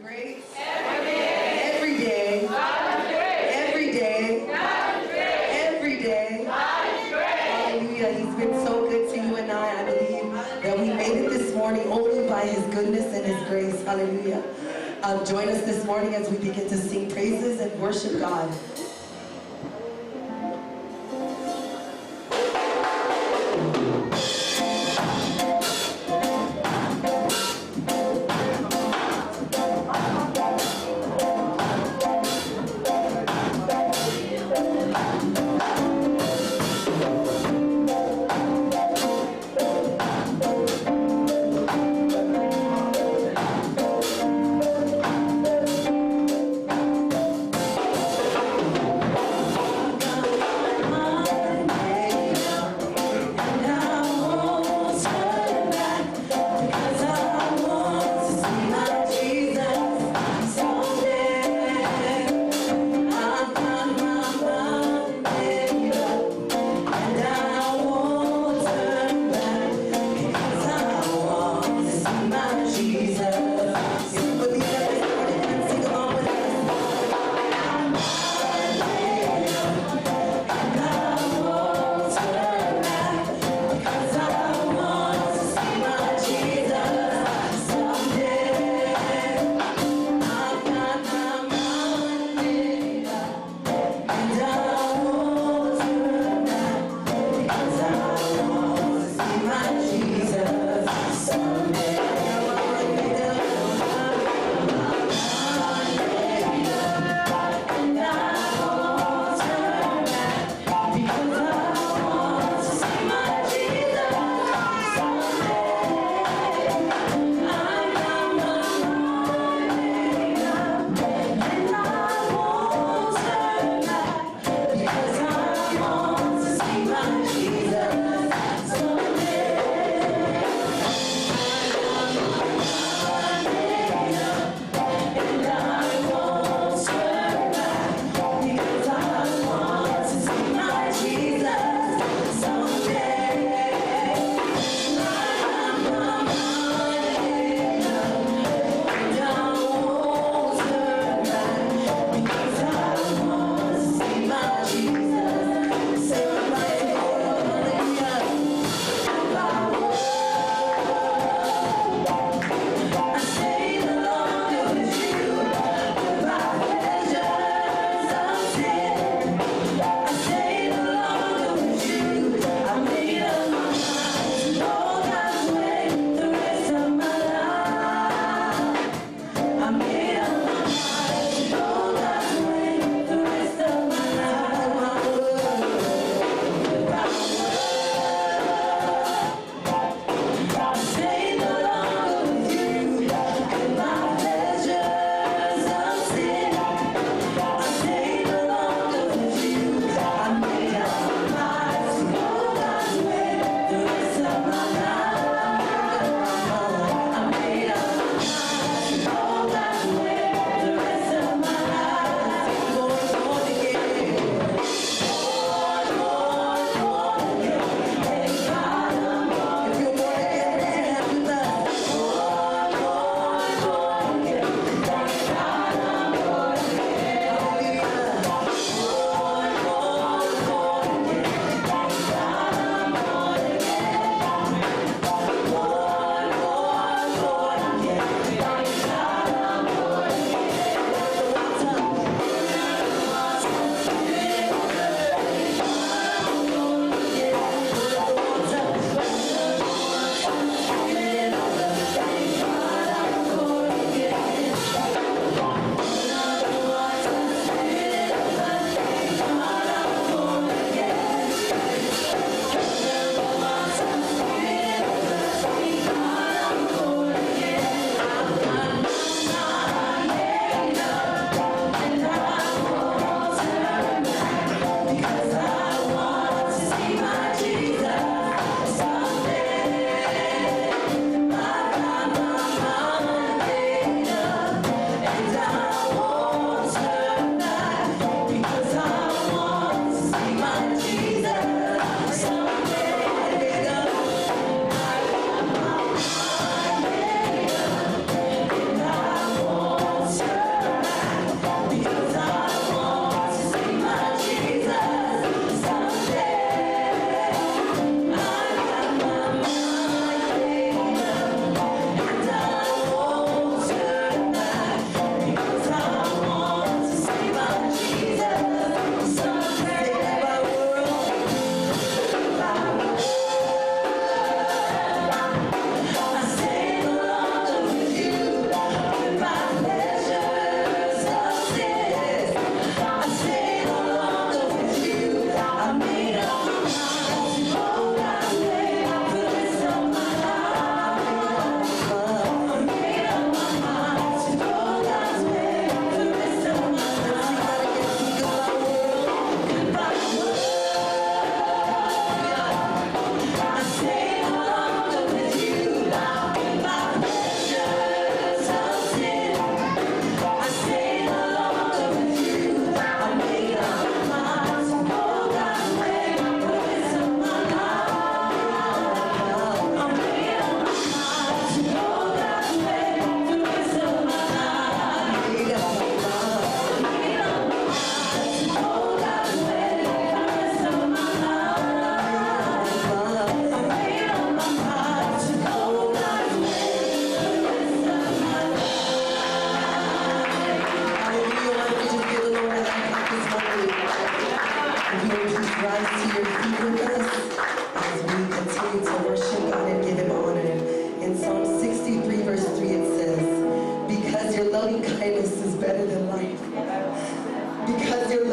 great. Every day. Every day. God is great. Every day. God is great. Every day. God is great. Hallelujah. He's been so good to you and I believe that we made it this morning only by His goodness and His grace. Hallelujah. Join us this morning as we begin to sing praises and worship God.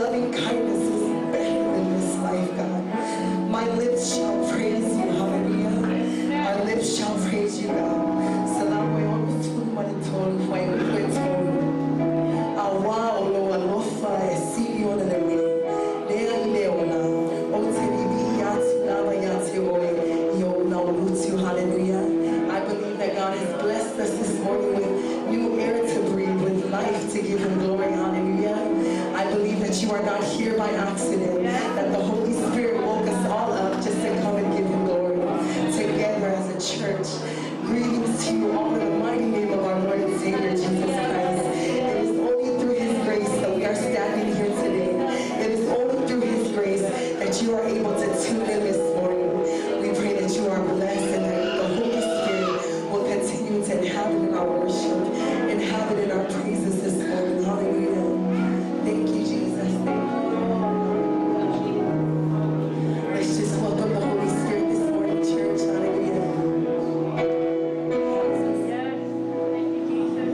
loving kindness is better than this life, God. My lips shall praise you, hallelujah. Our lips shall praise you, God. Salamu alaikum warahmatullahi wabarakatuh. Awa olo alofa esiri ona lewe. Lea leona. Otelibi yatu lava yatu oe. Yo na olutu, hallelujah. I believe that God has blessed us this morning with new air to breathe, with life to give him glory, hallelujah. I believe that you are not here by accident, that the Holy Spirit woke us all up just to come and give him glory together as a church. Greetings to you all in the mighty name of our Lord and Savior Jesus Christ. It is only through his grace that we are standing here today. It is only through his grace that you are able to tune in this morning. We pray that you are blessed and that the Holy Spirit will continue to inhabit in our worship, inhabit in our praises this morning. Hallelujah. Thank you, Jesus. Thank you. Let's just welcome the Holy Spirit this morning, church. Hallelujah. Yes. Thank you, Jesus.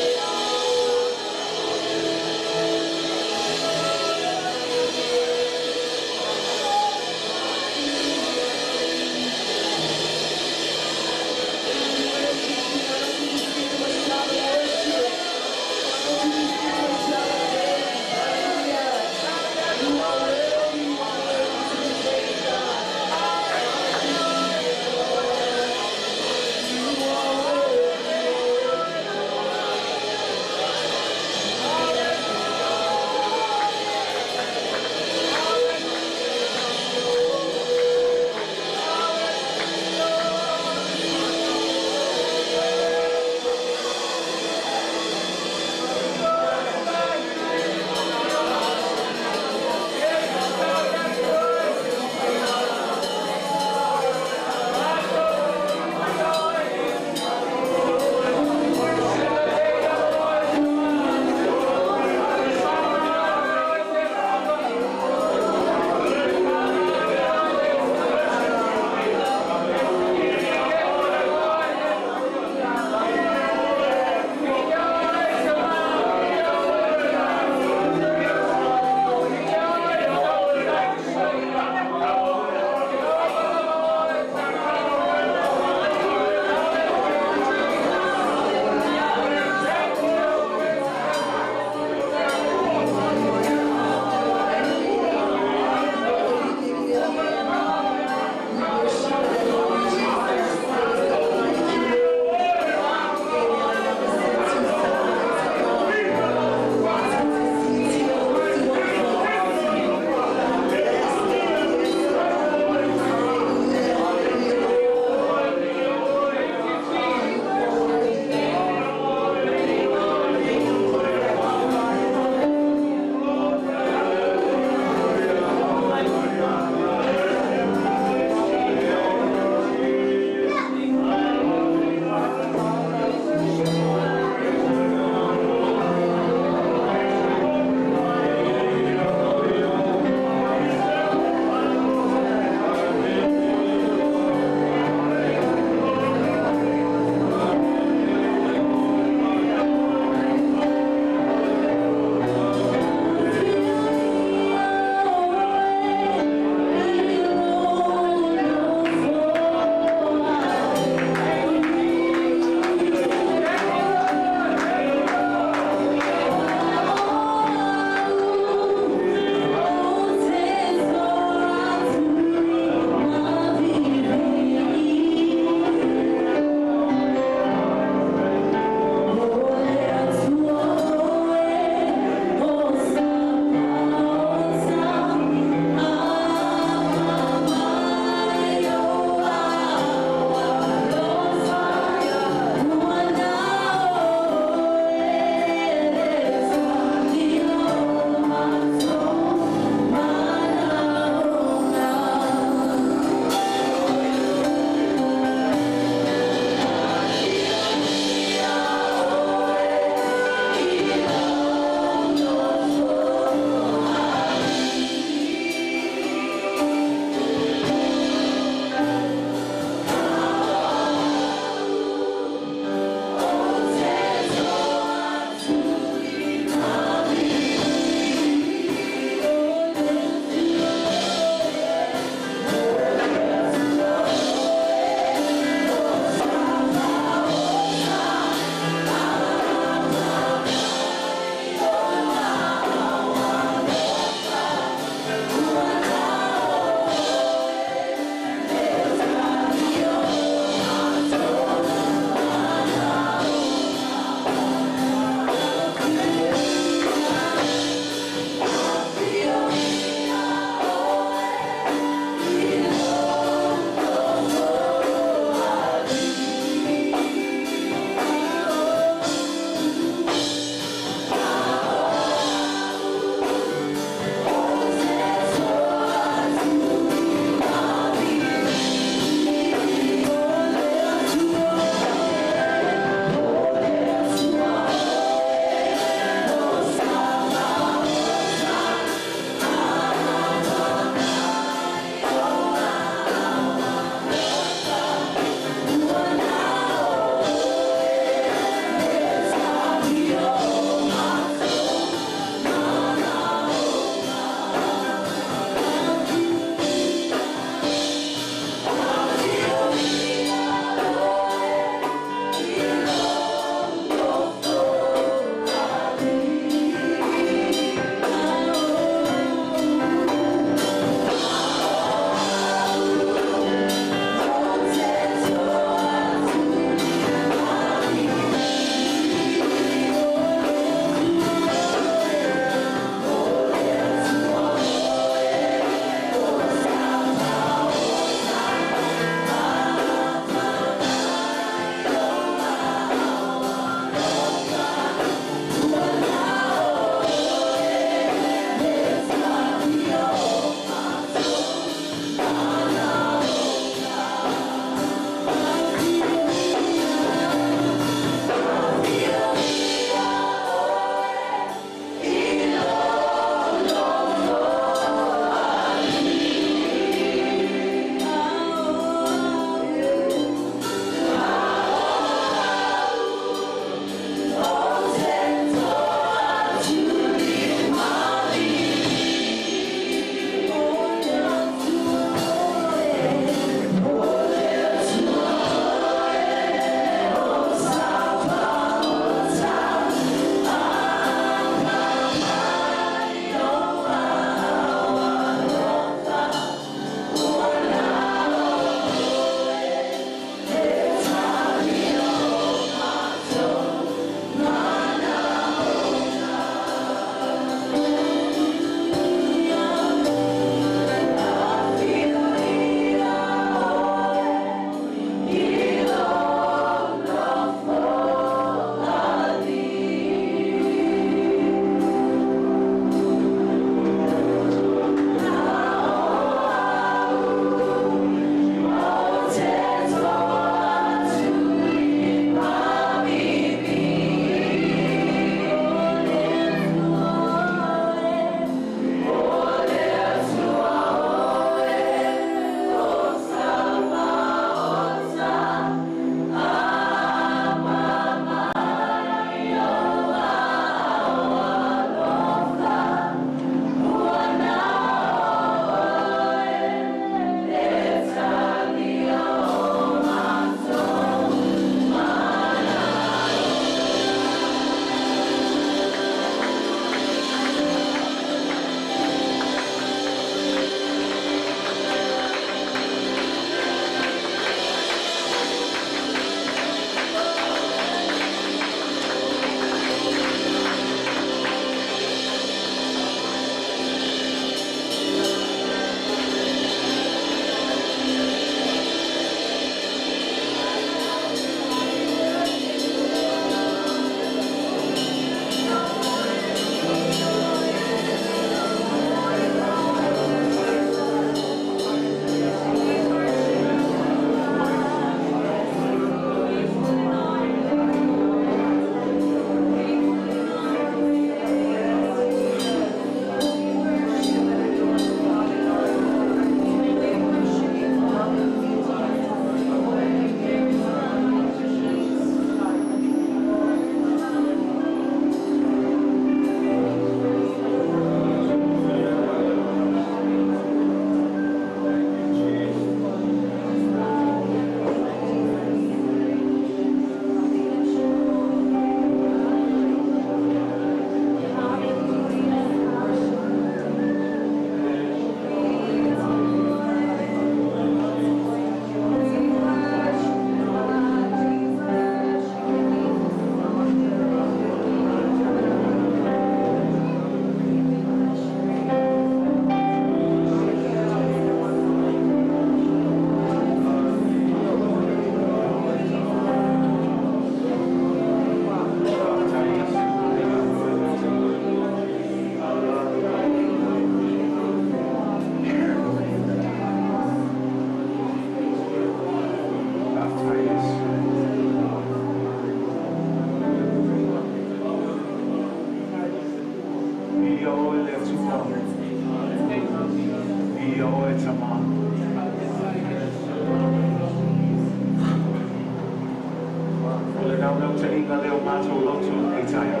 inga leo mātou loto e taia.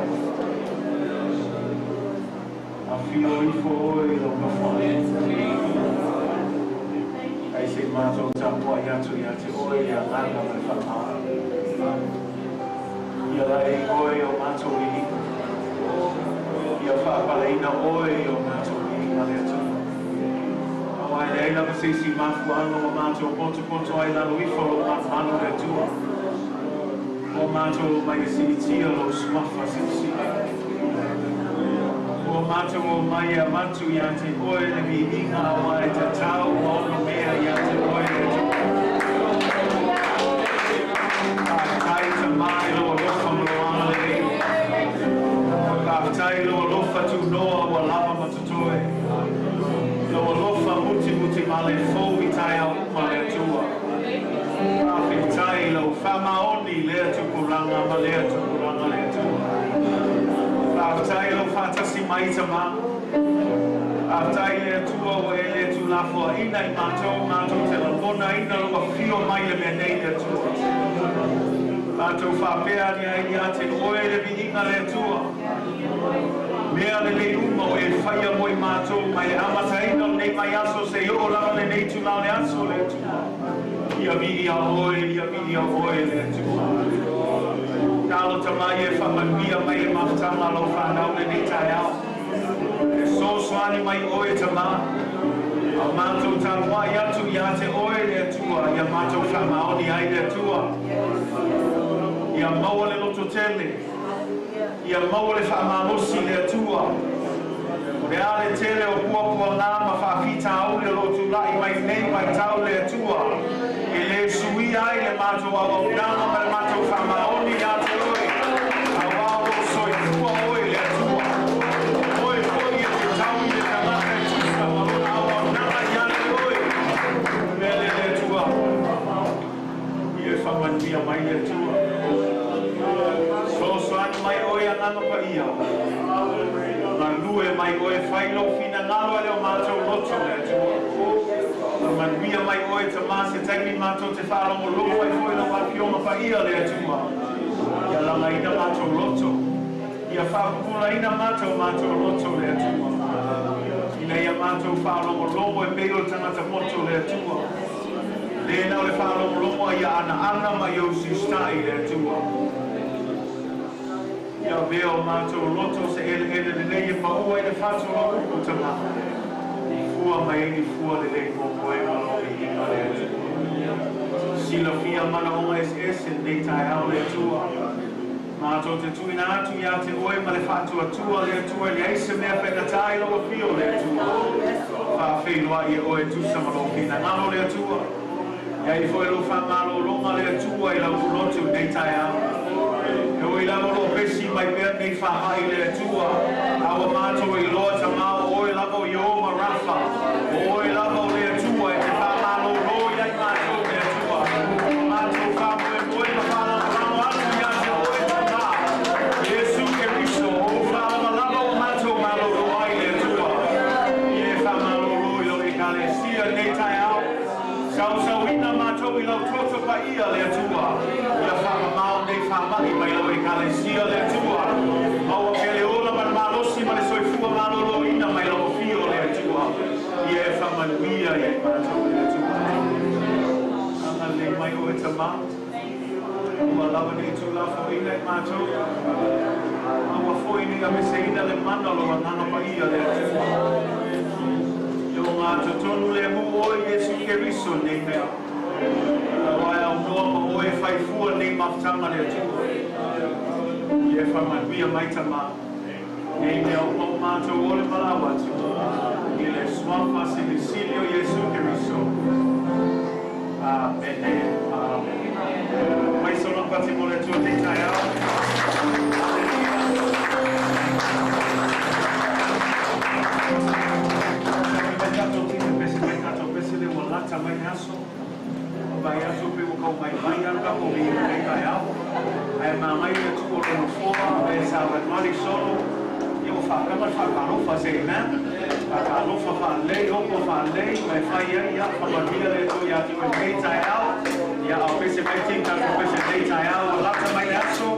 A whio I fo oi o ka whai. Ai se mātou tāpua I atu I ate oi a nganga mai whapaa. Ia lai oi o mātou I hika. Ia whapaleina oi o mātou I hika le atu. Awai le aina pa seisi mafu ano o mātou poto ai lalo I wholo mano le tua. O mātou mai e sinitia lo smafa sisi. O mātou o mai a matu I ate oi le mi inga awai te tau o ono mea I ate oi le tua. Tai te mai lo lofa mloana le rei. Tai lo lofa tu noa wa lava matutoe. Lo lofa muti male fo I tai au male tua. Tai lo whamaoni lea tukuranga ma lea tukuranga lea tua. Tai lo whatasi mai ta ma. Tai lea tua o e lea tu lafo ina I mātou te la mona ina lo whio mai le mea nei lea tua. Mātou whapea ni ai ate oe le mi inga lea tua. Mea le nei uma o e whaia moi mātou mai e amataina o nei mai aso se o lava le nei tu lao le aso lea tua. Ia mi oe le tua. Nalo tamai e whamangia mai e maftama lo whanau le nei tai au. E soswani mai oe tama. A mātou tāpua I atu I ate oe le tua. Ia mātou whamaoni ai le tua. Ia maua le loto tele. Ia maua le whamamosi le tua. Le ale tele o kuapua ngā ma whawhita au le loto lai mai nei mai tau le tua. E le sui ai le mātou awa unanga ma le mātou whamaoni I ate oe. A wao soi tua oe le tua. Oe poi e te tau I le kalaka e tuka ma lona awa unanga I ate oe. Mele le tua. Ie whamangia mai le tua. Soani mai oe ananga pa ia. Ma lue mai oe whailo fina ngalo ale o mātou loto le tua. Manuia mai oe te māse taimi mātou te whārongo loto ai fwoi no wapioma pa ia le tua. Ia langa ina mātou loto. Ia whapula ina mātou loto le tua. Ina ia mātou whārongo lomo e peo tangata moto le tua. Lena o le whārongo lomo ia ana mai o sistai le tua. Ia veo mātou loto se ele le nei e maua I le whātou loto o tama. Fua mai ni fua le nei mo koe malo I inga le tua. Sila fia mana onga SS nei tai au le tua. Mātou te tuina atu ia te oe ma le whātua tua le tua I eise mea whena tai lo fio le tua. Whawhenua I oe tusama lo fina ngalo le tua. Ia I fwoi lo whamalo longa le tua I lau lotu nei tai au. E oi lava lo pesi mai pēr nei whahai le tua. Awa mātou I loa ta mao oi lava I o marafa. Oi lava le tua e te whamalo lo I mātou le tua. Mātou whamu e oi ma whala rano atu I ate oi ta mā. Jesu ke riso o whala lava o mātou malo lo ai le tua. Ie whamalo lo I lo I kale sia nei tai au. Sau ina mātou I lau toto pa ia le tua. Ia whama mao nei whamai mai lau I kale sia le tua. Maua pele ola ma malosi ma le soifua malolo ina mai lau fio le tua. Ia whamanuia I mātou le tua. Anga le mai o e tama. Ua lawa nei tula fo ina I mātou. Awa fo ini a mese ina le manalo a nana pa ia le tua. Yo ngā totonu le mu o Jesu ke riso nei mea. Wai au noa ma o e whaifua nei maftanga le tua. Ie whamanuia mai tama. Nei mea o mātou o le malawatu. I le swafa silisilio Jesu ke riso. Amen. Mai sona pati mo le tua te tai au. Lata mai aso, vai aso pe o kau mai anga o mi mai kai au. Ai ma mai le tu o le foa, e sa va mali solo. Io fa kama fa kano fa se na. Fa kano fa le o ko fa le, mai fa ia fa ma dia le tu ia tu mai tai au. Ia o pe se mai tinka pe se tai au, lata mai aso.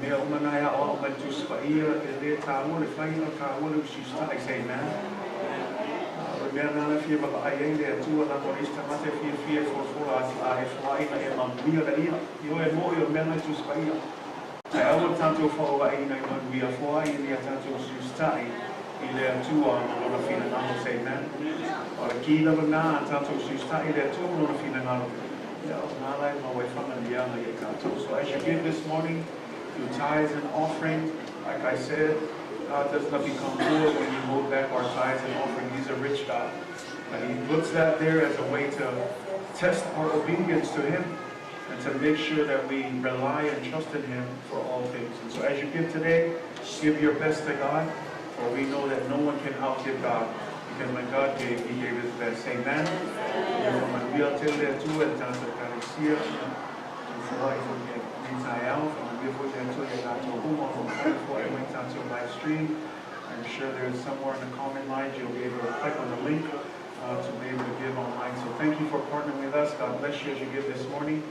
Mea umanaya o ma tu spaia le tawo le fai no tawo le si sta I say man. Mea nana fia ba ai le tu na morista mate fia for a fly na e ma mia da ia. Io e mo io mena tu spaia. Ai au tanto fo ai na ma via fo ai le tanto si sta I le tu on la fina na say man. Ora ki na na tanto si sta I le tu on la fina na. Ja, na my way from the young so as you give this morning through tithes and offering, like I said, God does not become poor when you hold back our tithes and offering. He's a rich God. And He puts that there as a way to test our obedience to Him and to make sure that we rely and trust in Him for all things. And so as you give today, give your best to God, for we know that no one can outgive God. Because when God gave, He gave His best. Amen. Livestream. I'm sure there's somewhere in the comment lines you'll be able to click on the link to be able to give online. So thank you for partnering with us. God bless you as you give this morning.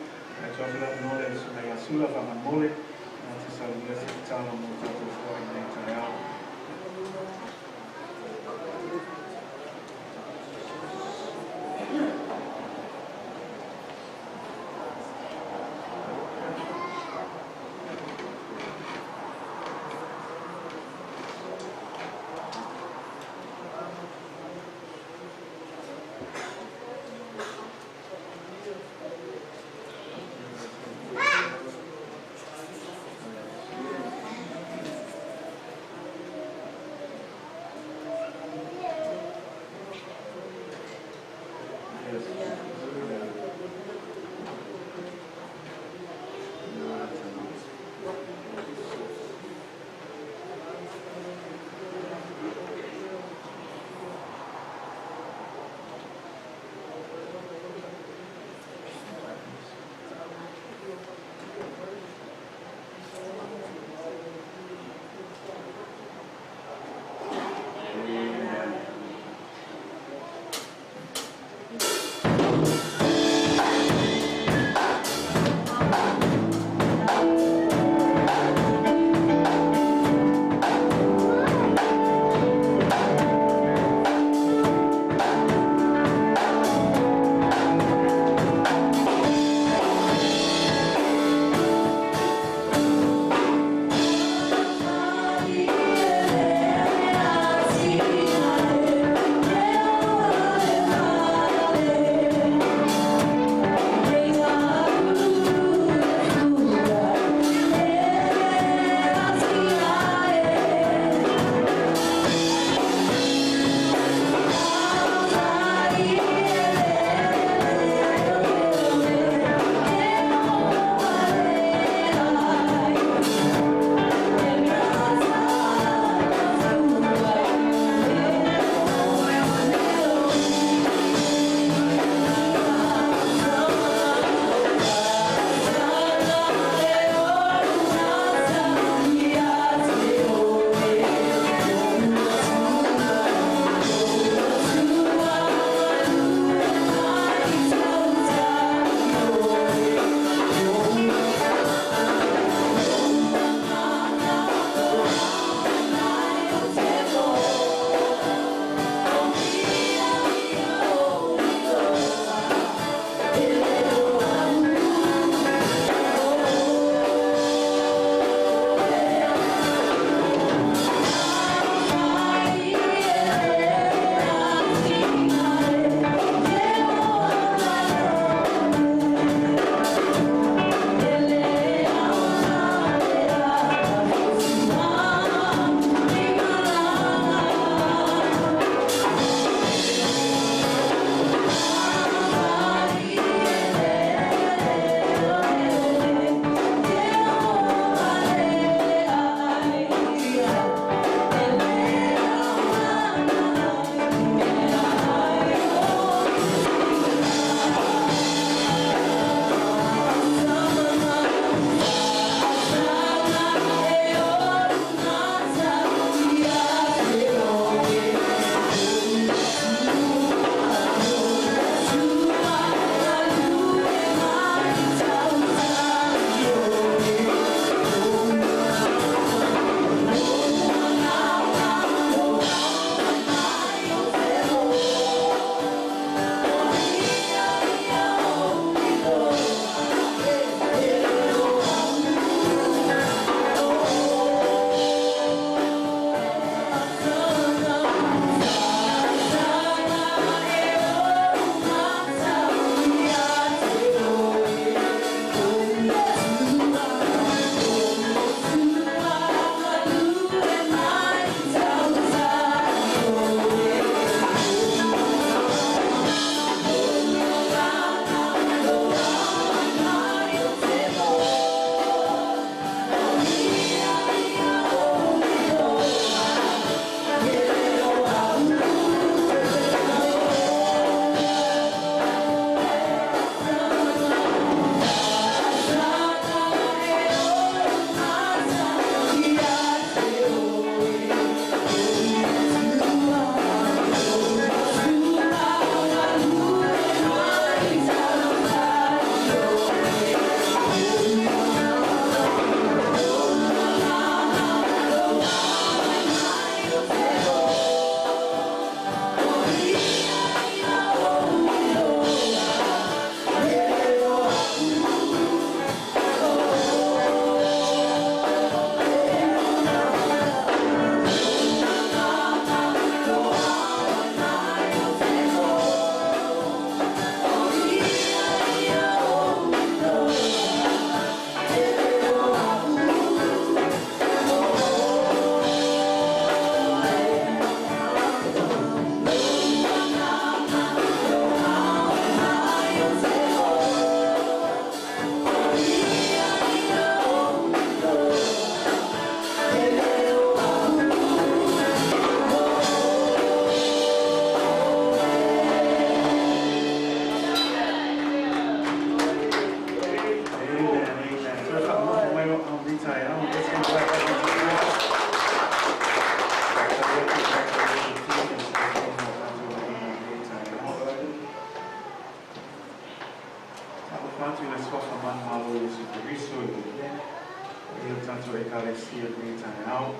Ia tātou e kalesia nei tai au.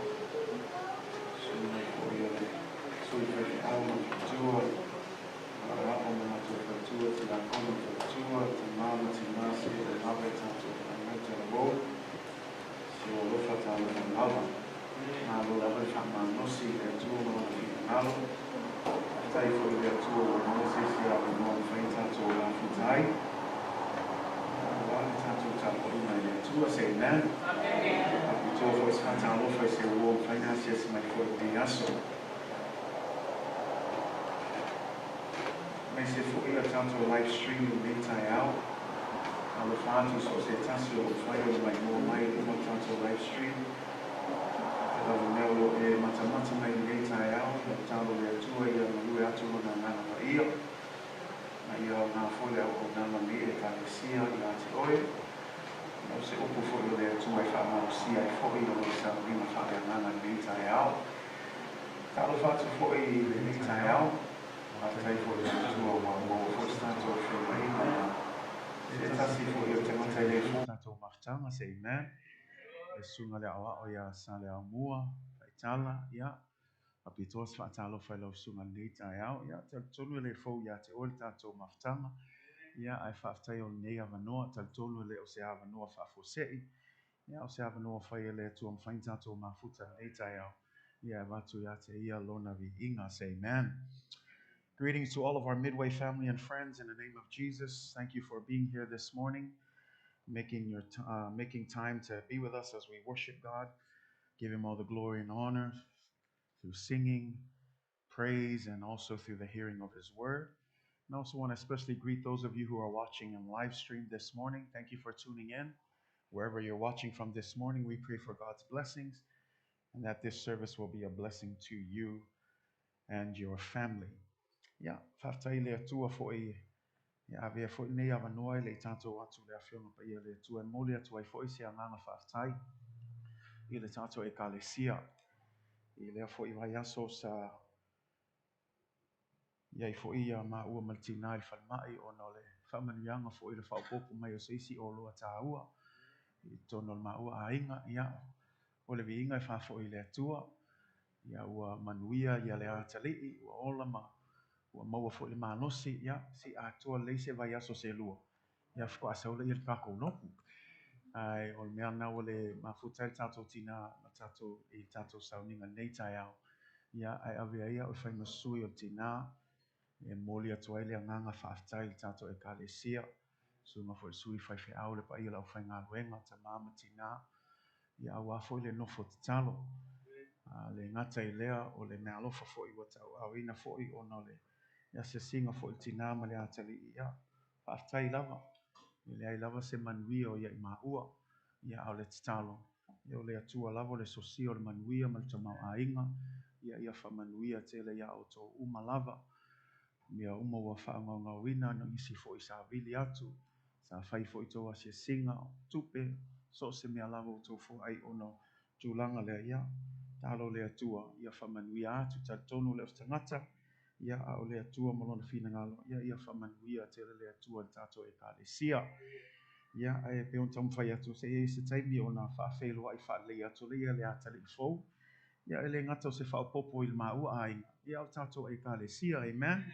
Suna ko ia le sui whai au ma tua. Ara o ma mātou whatua te la kona whatua. Te māma te māsi e mawe tātou e mai te rau. Si o lofa tātou e mawa. Nā lo lawa e whama nosi e tua ma o ki ngalo. Tai fo i le tua o Mose si a o noa whai tātou la fitai. Wale tātou tātou i mai le tua se amen. Api tō fo is whata alofa i se uo whainasi e se mai fo i te aso. Mai se fo i a tātou live stream i nei tai au. Alo whātu so se taso o whai o mai mua mai i ma tātou live stream. Tau neo e matamata mai nei tai au. Tālo le tua i a marue atu o ngā ngana pa ia. Na ia o ngā fole au o ngana mi e kālesia i a te oe. Nau se upu fo i o le tua i whaamarosia i fo i o le sa rima whae ngana nei tai au. Tālo whātu fo i le nei tai au. A tai fo i le tua o mō fo stato o whi mai. Se tasi fo i o te matai le fo. Tātou maftanga se amen. E sunga le awa o ia sa le au mua. Tala, ia. Api tos whaatalo whai lau sunga nei tai au. Ia, te tonu le fo ia te ole tātou maftanga. Ia, ai whaatai o nei avanoa. Te tonu le o se avanoa whaafosei. Ia, o se avanoa whai le tua mwhain tātou mafuta nei tai au. Ia, watu ia te ia lona vi inga. Say amen. Greetings to all of our Midway family and friends in the name of Jesus. Thank you for being here this morning, making time to be with us as we worship God, give Him all the glory and honor through singing, praise, and also through the hearing of His Word. And I also want to especially greet those of you who are watching in live stream this morning. Thank you for tuning in. Wherever you're watching from this morning, we pray for God's blessings and that this service will be a blessing to you and your family. Yeah, whaftai le atua fo i avea fo i nei avanoa le tātou atu le awhionga pa ia le atua e mole atua i fo i se anganga whaftai i le tātou e kalesia i lea fo i vai aso sa iai fo i a ma ua maltina i whalmai o no le whamanianga fo i le whaupopo mai o seisi o loa tā ua i tono le ma ua a inga ia o le vi inga i wha fo i le atua ia ua manuia ia le atalii ua ola ma ua maua fo le manosi ia si atua leise vai aso se lua ia fko asaula ia le kako nopu ai o le mea na o le mafuta i tātou tina ma tātou i tātou sauninga nei tai au ia ai avea ia o whai masui o tina e moli atua i le anganga whaaftai i tātou e kalesia sunga fo le sui whai whi au le pa ia lau whai ngā ruenga ta mama tina ia awa fo le nofo te talo le ngata i lea o le mea alofa fo i wata au ina fo i ona le ia se singa fo il tina ma le atali ia whaaftai lava i le ai lava se manuia o ia i maua ia au le titalo ia o le atua lava o le sosia o le manuia ma le tamau a inga ia wha manuia te le ia o tō uma lava mea uma ua whaangau ngauina no isi fo i sa vili atu sa whai fo i tō asia singa tupe so se mea lava o tō fo ai ono tūlanga lea ia talo le atua ia wha manuia atu ta tonu le ostangata ia au le atua malona fina ngalo ia whamanuia te le atua tātou e kalesia ia e pe on tam whai atu se e se taimi o nā whaafelo ai whaalei atu le ia le atali fau ia ele ngata o se whaapopo i le maua ai ia o tātou e kalesia amen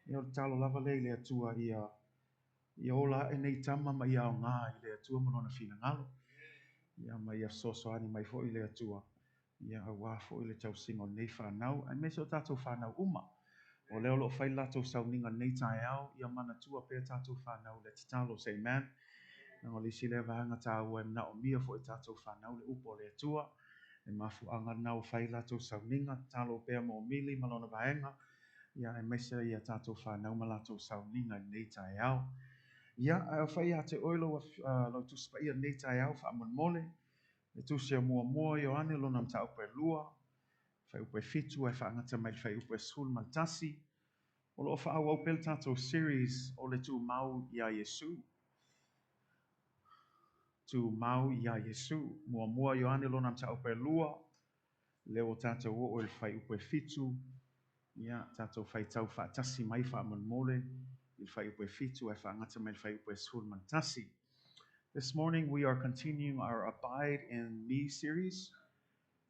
ia o talo lava le atua ia ola e nei tama ma ia o ngā i le atua malona fina ngalo ia ma ia soso ani mai fo i le atua ia awa fo i le tausinga o nei whanau ai me se o tātou whanau uma o leo lo fai lato sauninga nei tai au ia mana tua pe tātou whanau le titalo se amen na o lisi le vahanga tā ua na o mia fo i tātou whanau le upo le atua e mafu anga nau fai lato sauninga talo pe mo mili malona vahenga ia e mese ia tātou whanau ma lato sauninga nei tai au ia a fai a te oilo lo tuspa ia nei tai au wha amon mole le tusia mua mua i o ane lo nam ta upe lua fai upe fitu e wha angata mai fai upe sul maltasi o lo wha au pel tātou series o le tu mau ia Yesu tu mau ia Yesu mua mua i o ane lo nam ta upe lua le o tātou o il fai upe fitu ia tātou fai tau wha tasi mai wha amon mole il fai upe fitu e wha angata mai fai upe sul maltasi This morning we are continuing our Abide in Me series,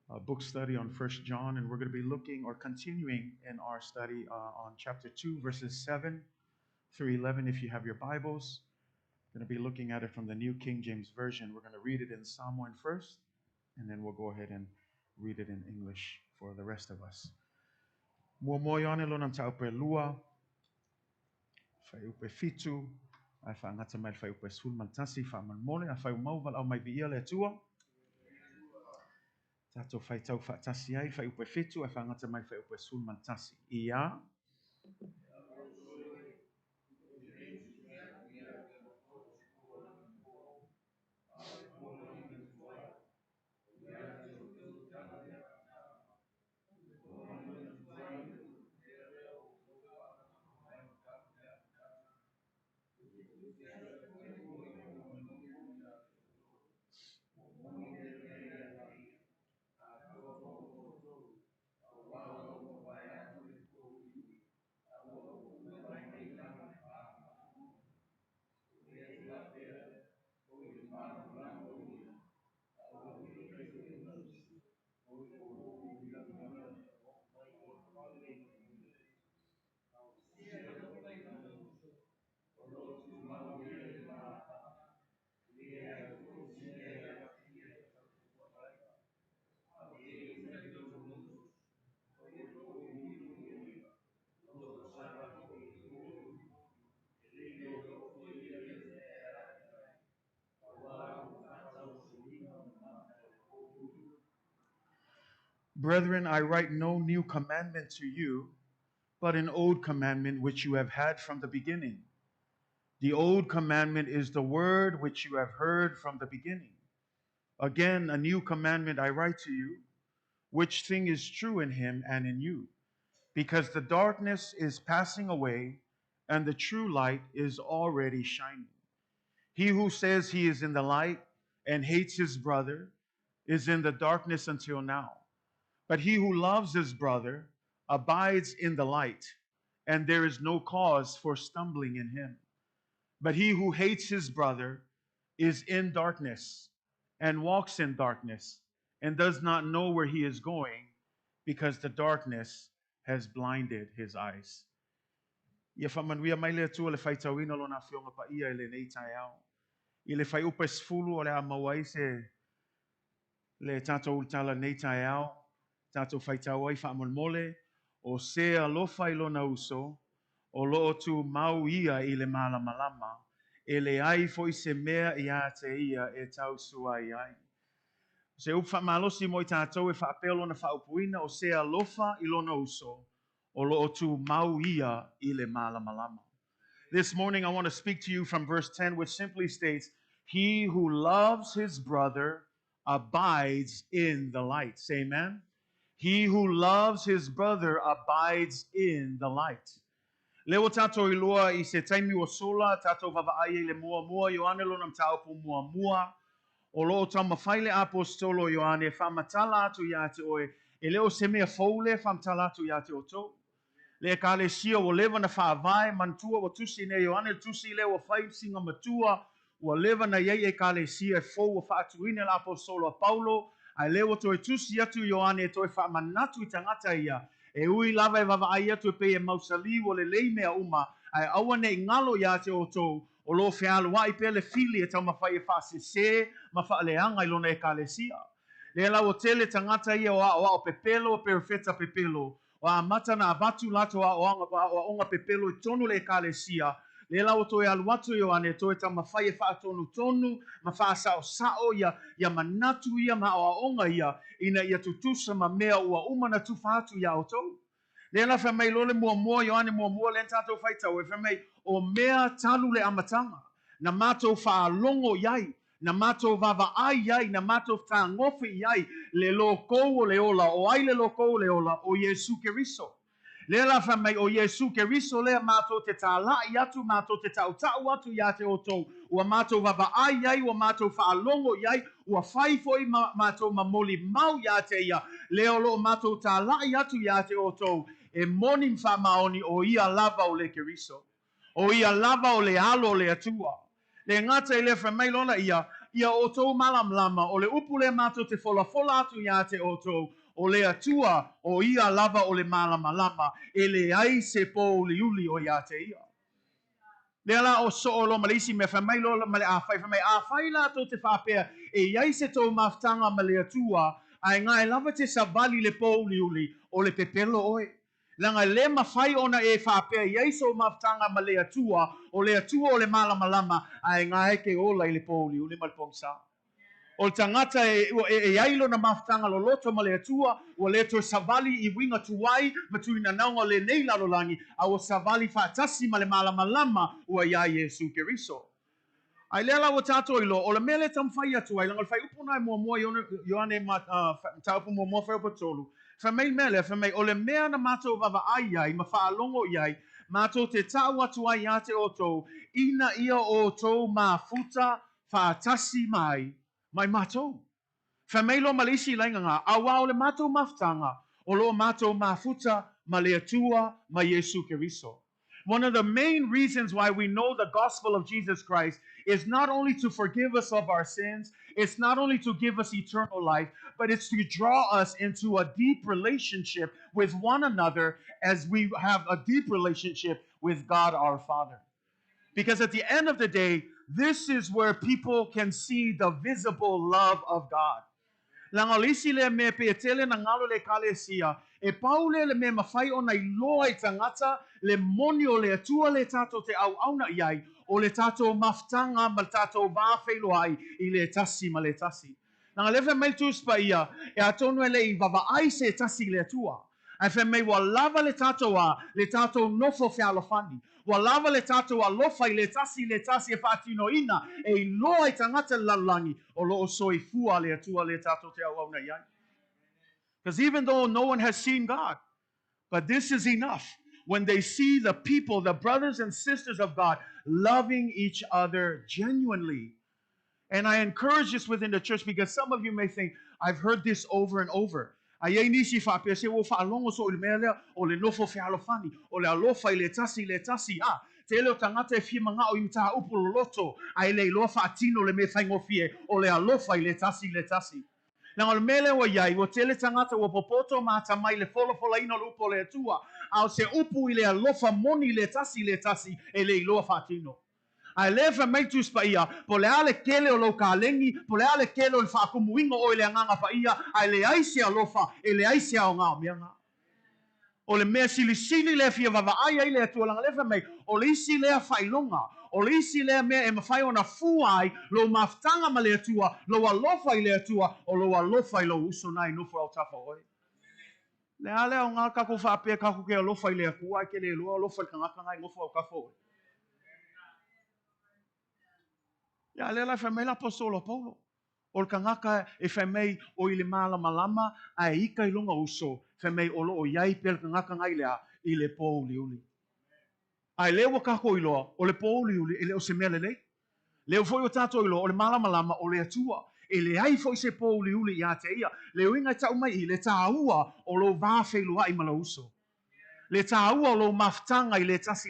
a book study on 1 John, and we're going to be looking or continuing in our study on chapter 2, verses 7 through 11. If you have your Bibles, we're going to be looking at it from the New King James Version. We're going to read it in Samoan first, and then we'll go ahead and read it in English for the rest of us. Mua moione lo nam taupe lua, fai upe fitu, ai fa ngata mai fai upe sul mantasi fa man mole, ai fai umau val au mai via le tua. Tato fai tau fa tasi ai fai upe fitu, ai fa ngata mai fai upe sul mantasi. Ia. Brethren, I write no new commandment to you, but an old commandment which you have had from the beginning. The old commandment is the word which you have heard from the beginning. Again, a new commandment I write to you, which thing is true in him and in you, because the darkness is passing away and the true light is already shining. He who says he is in the light and hates his brother is in the darkness until now. But he who loves his brother abides in the light, and there is no cause for stumbling in him. But he who hates his brother is in darkness and walks in darkness and does not know where he is going because the darkness has blinded his eyes. Ia whamanuia mai lea tua le whaitawina lo na whionga pa ia ele nei tai au. I le whai upa sfulu o le a mawai se le tātou ultala nei tai au, tātou whaitau ai whaamon mole, o se alofa I lona uso, o loo tu mau ia I le malamalama, e le ai foi se mea ia te ia e tau sua ai. Se upa malosi mo I tātou e whaapelo na whaupuina o se alofa I lona uso, o loo tu mau ia I le malamalama. This morning I want to speak to you from verse 10, which simply states, he who loves his brother abides in the light. Say amen. He who loves his brother abides in the light. Leo tato ilua I se taimi o sola, tato vavaaie le mua Ioane lo nam taupu mua. O loo tama whaile apostolo Ioane, whamatala atu ia te oe, e leo se mea faule whamatala atu ia te oto. Le kalesia o leva na whaavai, mantua o tusi ne Ioane, tusi leo o whai singa matua, o leva na iei e kalesia e fou o whaatuine la apostolo a Paulo, ai leo to e tusi atu Ioane e to e whaamanatu I tangata ia, e ui lava e vavai atu e pe e mausali o le lei mea uma, ai awane I ngalo ia te o tou, o lo whialu wa I pe le fili e tau mawhai e whaase se, mawhaaleanga I lona e kalesia. Le la o tele tangata ia o pepelo, o perfeta pepelo, o a mata na abatu lato o onga pepelo I tonu le kalesia, le la o to e aluatu Ioane, to e ta mawhai e whaatonu tonu, mawhaasa o sao ia manatu ia ma o onga ina ia tutusa ma mea ua umana tufatu ia o tou. Le la fa mai lole mua Ioane mua le tatou whaitau e fa mai o mea talu le amatanga, na matou whaalongo iai, na matou vava ai iai, na matou whangofi iai, le loko o le ola, o ai le loko o le ola, o Yesu Keriso. Le la fa mai o Yesu Keriso le matou te tāla I atu, matou te tautau atu ia te otou, ua matou vava ai iai, ua matou whaalongo iai, ua whaifoi matou mamoli mau ia te ia, le o lo matou tāla I atu ia te otou, e moni wha maoni o ia lava o le Keriso. O ia lava o le alo o le atua. Le ngata ile fa mai lona ia o tō malamlama o le upu le mato te fola atu ia te o tō o le atua o ia lava o le malamalama e le ai se pō liuli o ia te ia. Le ala o so o lo malisi me fa mai lo male a fai fa mai a fai la to te whapea e iai se tō maftanga ma le atua ai ngai lava te savali le pō liuli o le pepelo oe. Langa le mawhai ona e whapea iai so maftanga ma le atua o le malamalama ai ngai ke ola i le pō liuli ma le pongsa. O le tangata e ailo na maftanga lo loto ma le atua o le to savali i winga tuai ma tuina naunga le nei lalolangi a o savali whaatasi ma le malamalama ua ia Yesu Keriso. Ai lela o tato ilo o le mele tam whai atu ai langa le whai upuna e mua Ioane taupu mua whai upatolu. Fa mei mele, fa mei o le mea na mato vava ai ma whaalongo iai mato te tau atu ai a te oto ina ia o tō ma futa whaatasi mai matou. Fa mai lo malisi lainga ngā, awa o le matou maftanga, o lo matou mafuta, ma le atua, ma Yesu Keriso. One of the main reasons why we know the gospel of Jesus Christ is not only to forgive us of our sins, it's not only to give us eternal life, but it's to draw us into a deep relationship with one another as we have a deep relationship with God our Father. Because at the end of the day, this is where people can see the visible love of God. Langalisi le me peetele na ngalo le kalesia e paule le me mafai ona i loa I tangata le moni o le atua le tato te au auna iai o le tato maftanga ma le tato vāwhelo ai I le tasi ma le tasi. Nanga lewe mai tūspa ia e atonu ele I vava ai se tasi le atua. Ai fe mei wa lava le tato nofo whialofani. Wa lava le tato a lofa I le tasi e whaatino ina e loa I tangata lalangi o lo o soi fua le atua le tato te au auna iai. Because even though no one has seen God, but this is enough. When they see the people, the brothers and sisters of God, loving each other genuinely. And I encourage this within the church because some of you may think, I've heard this over and over. Ai nisi whapea se o whaalongo so o le mea lea o le nofo whialofani, o le alofa I le tasi. Te leo tangata e fia manga o I mtaha upo lo loto, ai le iloa whaatino le me whaingofie, o le alofa I le tasi. Nang o mele wa iai, o tele tangata o popoto mata mai le fola ino lupo le atua, au se upu I le alofa moni le tasi, e le iloa whaatino. Ai lefa mai tuspa ia, po le ale kele o lo kalengi, po le ale kele o le whaakumuinga o le anganga pa ia, ai le aise alofa, e le aise ao ngā mianga. O le mea silisili le fia vava ai le atua langa lefa mai, o le isi lea whailonga, o le isi lea mea e mawhai ona fuai, lo maftanga ma le atua, lo alofa I le atua, o lo alofa I lo uso nai nufu au tafa oi. Le ale o ngā kako whapea kako ke alofa I le akua, ke le loa alofa I kangaka ngai nufu au kafo oi. Ya le la famela apostolo Paulo. O le kangaka e whamei o I le malama a e ika I lunga uso whamei o lo o iai pe le kangaka ngai lea I le pō liuli. Ai leo wakako I loa o le pō liuli e leo se mea lei. Leo foi o tato I loa o le malama o le atua. E le ai foi se pō liuli I a te ia. Leo inga tau mai I le tāua o lo vāwhelua I mala uso. Le tāua o lo maftanga I le tasi.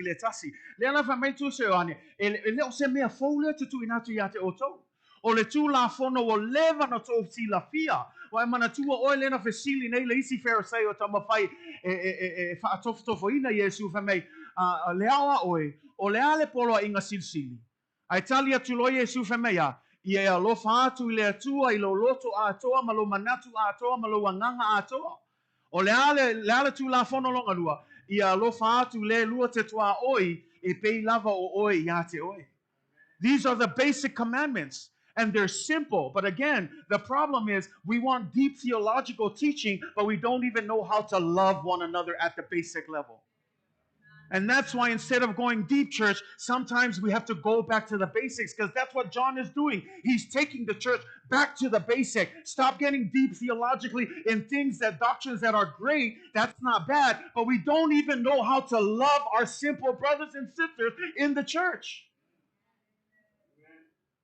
Le ana whamei tu se oane, e leo se mea fōlea tutu inatu I a te otou. O le tū la fono o lewa na tō si la fia. Wa mana tua oe lena fesili nei le isi Pharisee o tama whai e whaatofo ina Yesu whamei le awa oe, o le ale polo a inga silsili. Ai tali atu lo Yesu whamei a, I e alofa atu I le atua I lo loto a atoa, ma lo manatu a atoa, ma lo wanganga a atoa. O le ale tu la fono longa lua, I alofa atu le lua te toa oi, e pei lava o oi I a te oi. These are the basic commandments. And they're simple. But again, the problem is we want deep theological teaching, but we don't even know how to love one another at the basic level. And that's why instead of going deep, church, sometimes we have to go back to the basics because that's what John is doing. He's taking the church back to the basic. Stop getting deep theologically in things doctrines that are great. That's not bad. But we don't even know how to love our simple brothers and sisters in the church.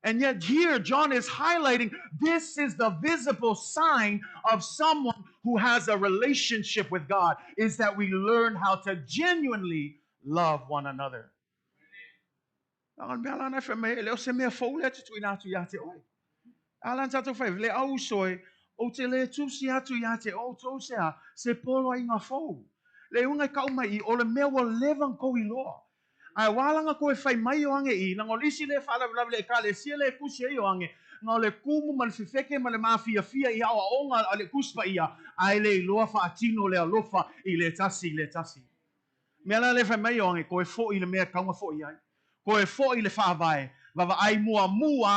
And yet here, John is highlighting this is the visible sign of someone who has a relationship with God, is that we learn how to genuinely love one another. Ang bela na fa me le se me fo le tu ina tu ya te oi. Alan tato fa le au soi o te le tu si atu ya te o to se polo inga fo. Le unga ka mai o le mea wa levan ko I loa. Ai walanga ko e fai mai o ange I na ngolisi le fala le ka le sia le kusi I o ange nga le kumu ma le fifeke ma le mafia fia I awa onga a le kuspa ia ai le loa fa atino le alofa I le tasi. Mea la le fai mai o ange ko e fo I le mea kaunga fo I ai. Ko e fo I le fa vai. Vava ai mua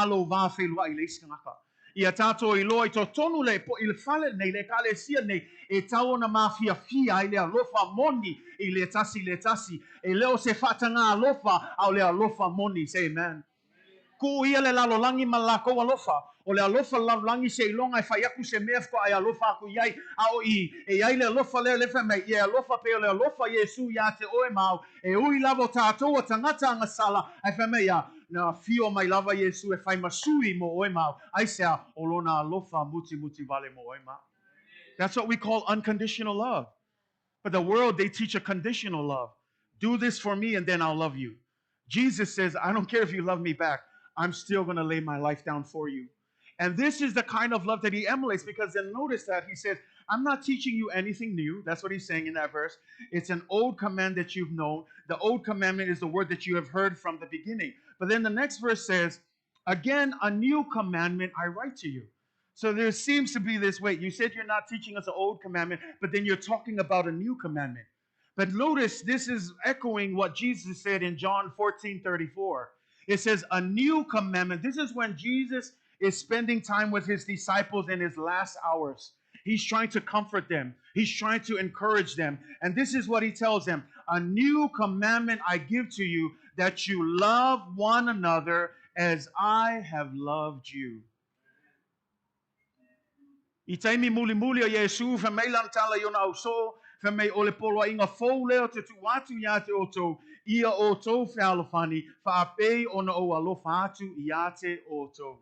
alo va whelua I le iskangaka. Ia tato I loa I to tonu le po I le fale nei le ka le sia nei e tau na mafia fia I le alofa moni I le tasi. E leo se fatanga alofa au le alofa moni. Say amen. Ku ia le lalolangi malako alofa. O le alofa lalolangi se ilonga I whaiaku se mefko ai alofa aku iai au I. E ai le alofa le lefa mei. E alofa pe o le alofa Yesu ia te oe mau. E ui lavo tātou a tangata anga sala. Ai whamei ia. Na fio mai lava Yesu e whai masui mo oe mau. Ai sea o lona alofa muti vale mo oe mau. That's what we call unconditional love. But the world, they teach a conditional love. Do this for me and then I'll love you. Jesus says, I don't care if you love me back. I'm still going to lay my life down for you. And this is the kind of love that he emulates because then notice that he says, I'm not teaching you anything new. That's what he's saying in that verse. It's an old command that you've known. The old commandment is the word that you have heard from the beginning. But then the next verse says, again, a new commandment I write to you. So there seems to be this wait, you said you're not teaching us an old commandment, but then you're talking about a new commandment. But notice this is echoing what Jesus said in John 14:34. It says, a new commandment. This is when Jesus is spending time with his disciples in his last hours. He's trying to comfort them. He's trying to encourage them. And this is what he tells them. A new commandment I give to you, that you love one another as I have loved you. I taimi muli o Yesu, fa mei lantala yona au so, fa mei ole polo inga fou leo te tuatu ia te oto, ia oto fe alofani, fa apei ona o alofa atu ia te oto.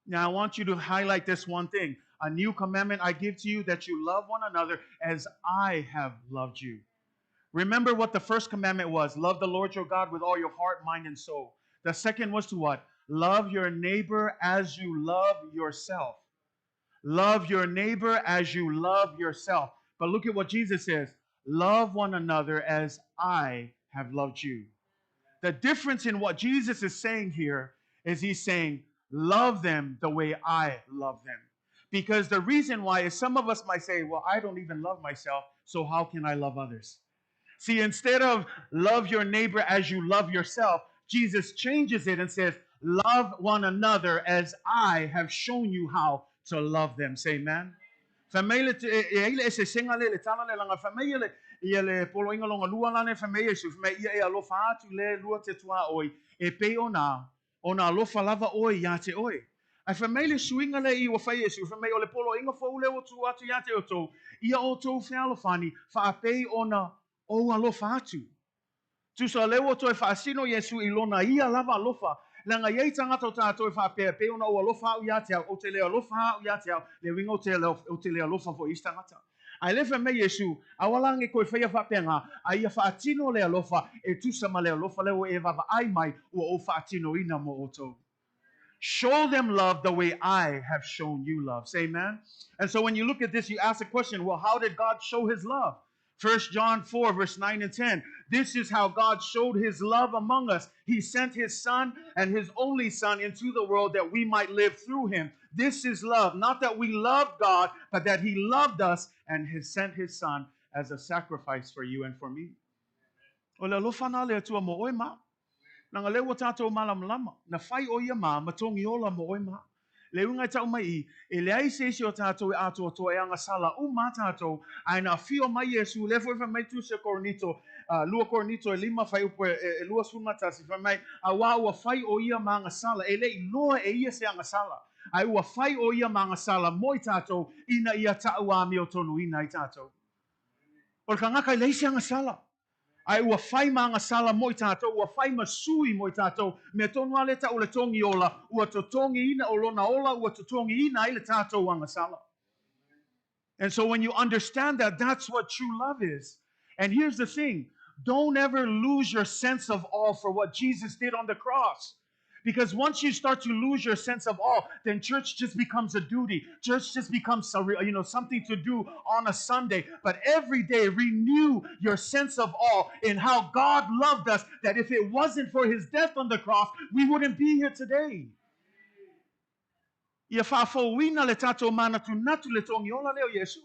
Now I want you to highlight this one thing. A new commandment I give to you, that you love one another as I have loved you. Remember what the first commandment was. Love the Lord your God with all your heart, mind, and soul. The second was to what? Love your neighbor as you love yourself. Love your neighbor as you love yourself. But look at what Jesus says. Love one another as I have loved you. The difference in what Jesus is saying here is he's saying, love them the way I love them. Because the reason why is some of us might say, well, I don't even love myself, so how can I love others? See, instead of love your neighbor as you love yourself, Jesus changes it and says, love one another as I have shown you how to love them. Say amen. Famile e se singa le tala le langa famile ia le polo inga longa lua lane famile su famile ia e alofa atu le lua te tua oi e pe ona alofa lava oi ia te oi. Ai famile suinga le I wa fai su famile o le polo inga fo le o tu atu ia te oto ia o to fe alofani fa pe ona o alofa atu. Tu sa le o to e fa sino Yesu ilona ia lava alofa. Langa yei tangata tātou e whapea pe ona o alofa au ia te au, o te le alofa au ia te au, le winga o te le alofa fo istangata. Ai lefa me Yesu, awalange koe whaia whapea ngā, ai ia whaatino le alofa, e tusama le alofa leo e wawa ai mai, ua o whaatino ina mo o tau. Show them love the way I have shown you love. Say amen. And so when you look at this, you ask the question, well, how did God show his love? 1 John 4, verse 9 and 10. This is how God showed his love among us. He sent his son and his only son into the world that we might live through him. This is love. Not that we loved God, but that he loved us and has sent his son as a sacrifice for you and for me. Nanga lewa tātou malamlama. Na whai o ia mā, matongi ola mo oi mā. Le unga tau mai I, e le ai seisi o tātou e ato ato e anga sala o mā tātou, ai na fio mai Yesu, le fo mai tu se koronito, lua koronito e lima whai upo e lua sumatasi, whai mai, a wā ua whai o ia mā anga sala, e le I loa e ia se anga sala. Ai ua whai o ia mā anga sala, moi tātou, ina ia tau a mi o tonu ina I tātou. O ka ngaka I leisi anga sala. Ai ua whai maanga sala moi tātou, ua whai masui moi tātou, me tonu ale ta o le tongi ola, ua to tongi ina o lona ola, ua to tongi ina I le tātou anga sala. And so when you understand that, that's what true love is. And here's the thing, don't ever lose your sense of awe for what Jesus did on the cross. Because once you start to lose your sense of awe, then church just becomes a duty. Church just becomes something to do on a Sunday. But every day, renew your sense of awe in how God loved us, that if it wasn't for his death on the cross, we wouldn't be here today. Ia whawhauina le tatou mana tunatu le tongiola leo Yesu.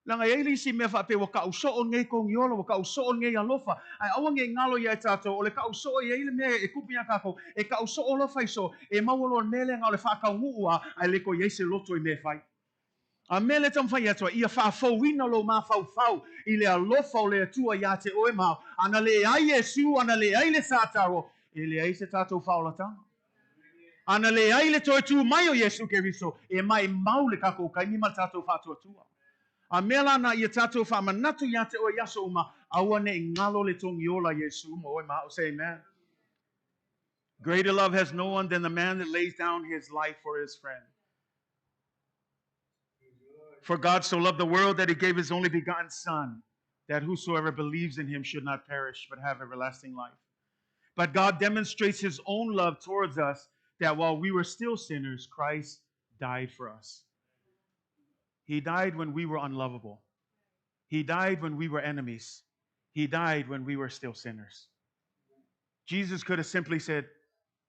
Langa ele si me fa pe wa ka uso o ngai kong yola wa ka uso o ngai alofa ai awa ngai ngalo ya tato o le ka uso o ile me e kupi ka ko e ka uso o lo fai so e mawolo mele ngalo fa ka ngua ai le ko yese loto i me fai a mele tam fai ato ia fa fo wina lo ma fa fa ile alofa o le tua ya te o ma ana le ai Yesu ana le ai le sataro ile ai se tato fa o ta ana le ai le to tu mai o Yesu ke riso e mai mau le ka ko kai ni ma tato fa tua a mela na ia tatou whamanatu ia te o yaso uma aua ne ngalo le tongiola Yesu mo oi ma o say amen. Greater love has no one than the man that lays down his life for his friend. For God so loved the world that he gave his only begotten Son, that whosoever believes in him should not perish but have everlasting life. But God demonstrates his own love towards us, that while we were still sinners, Christ died for us. He died when we were unlovable. He died when we were enemies. He died when we were still sinners. Jesus could have simply said,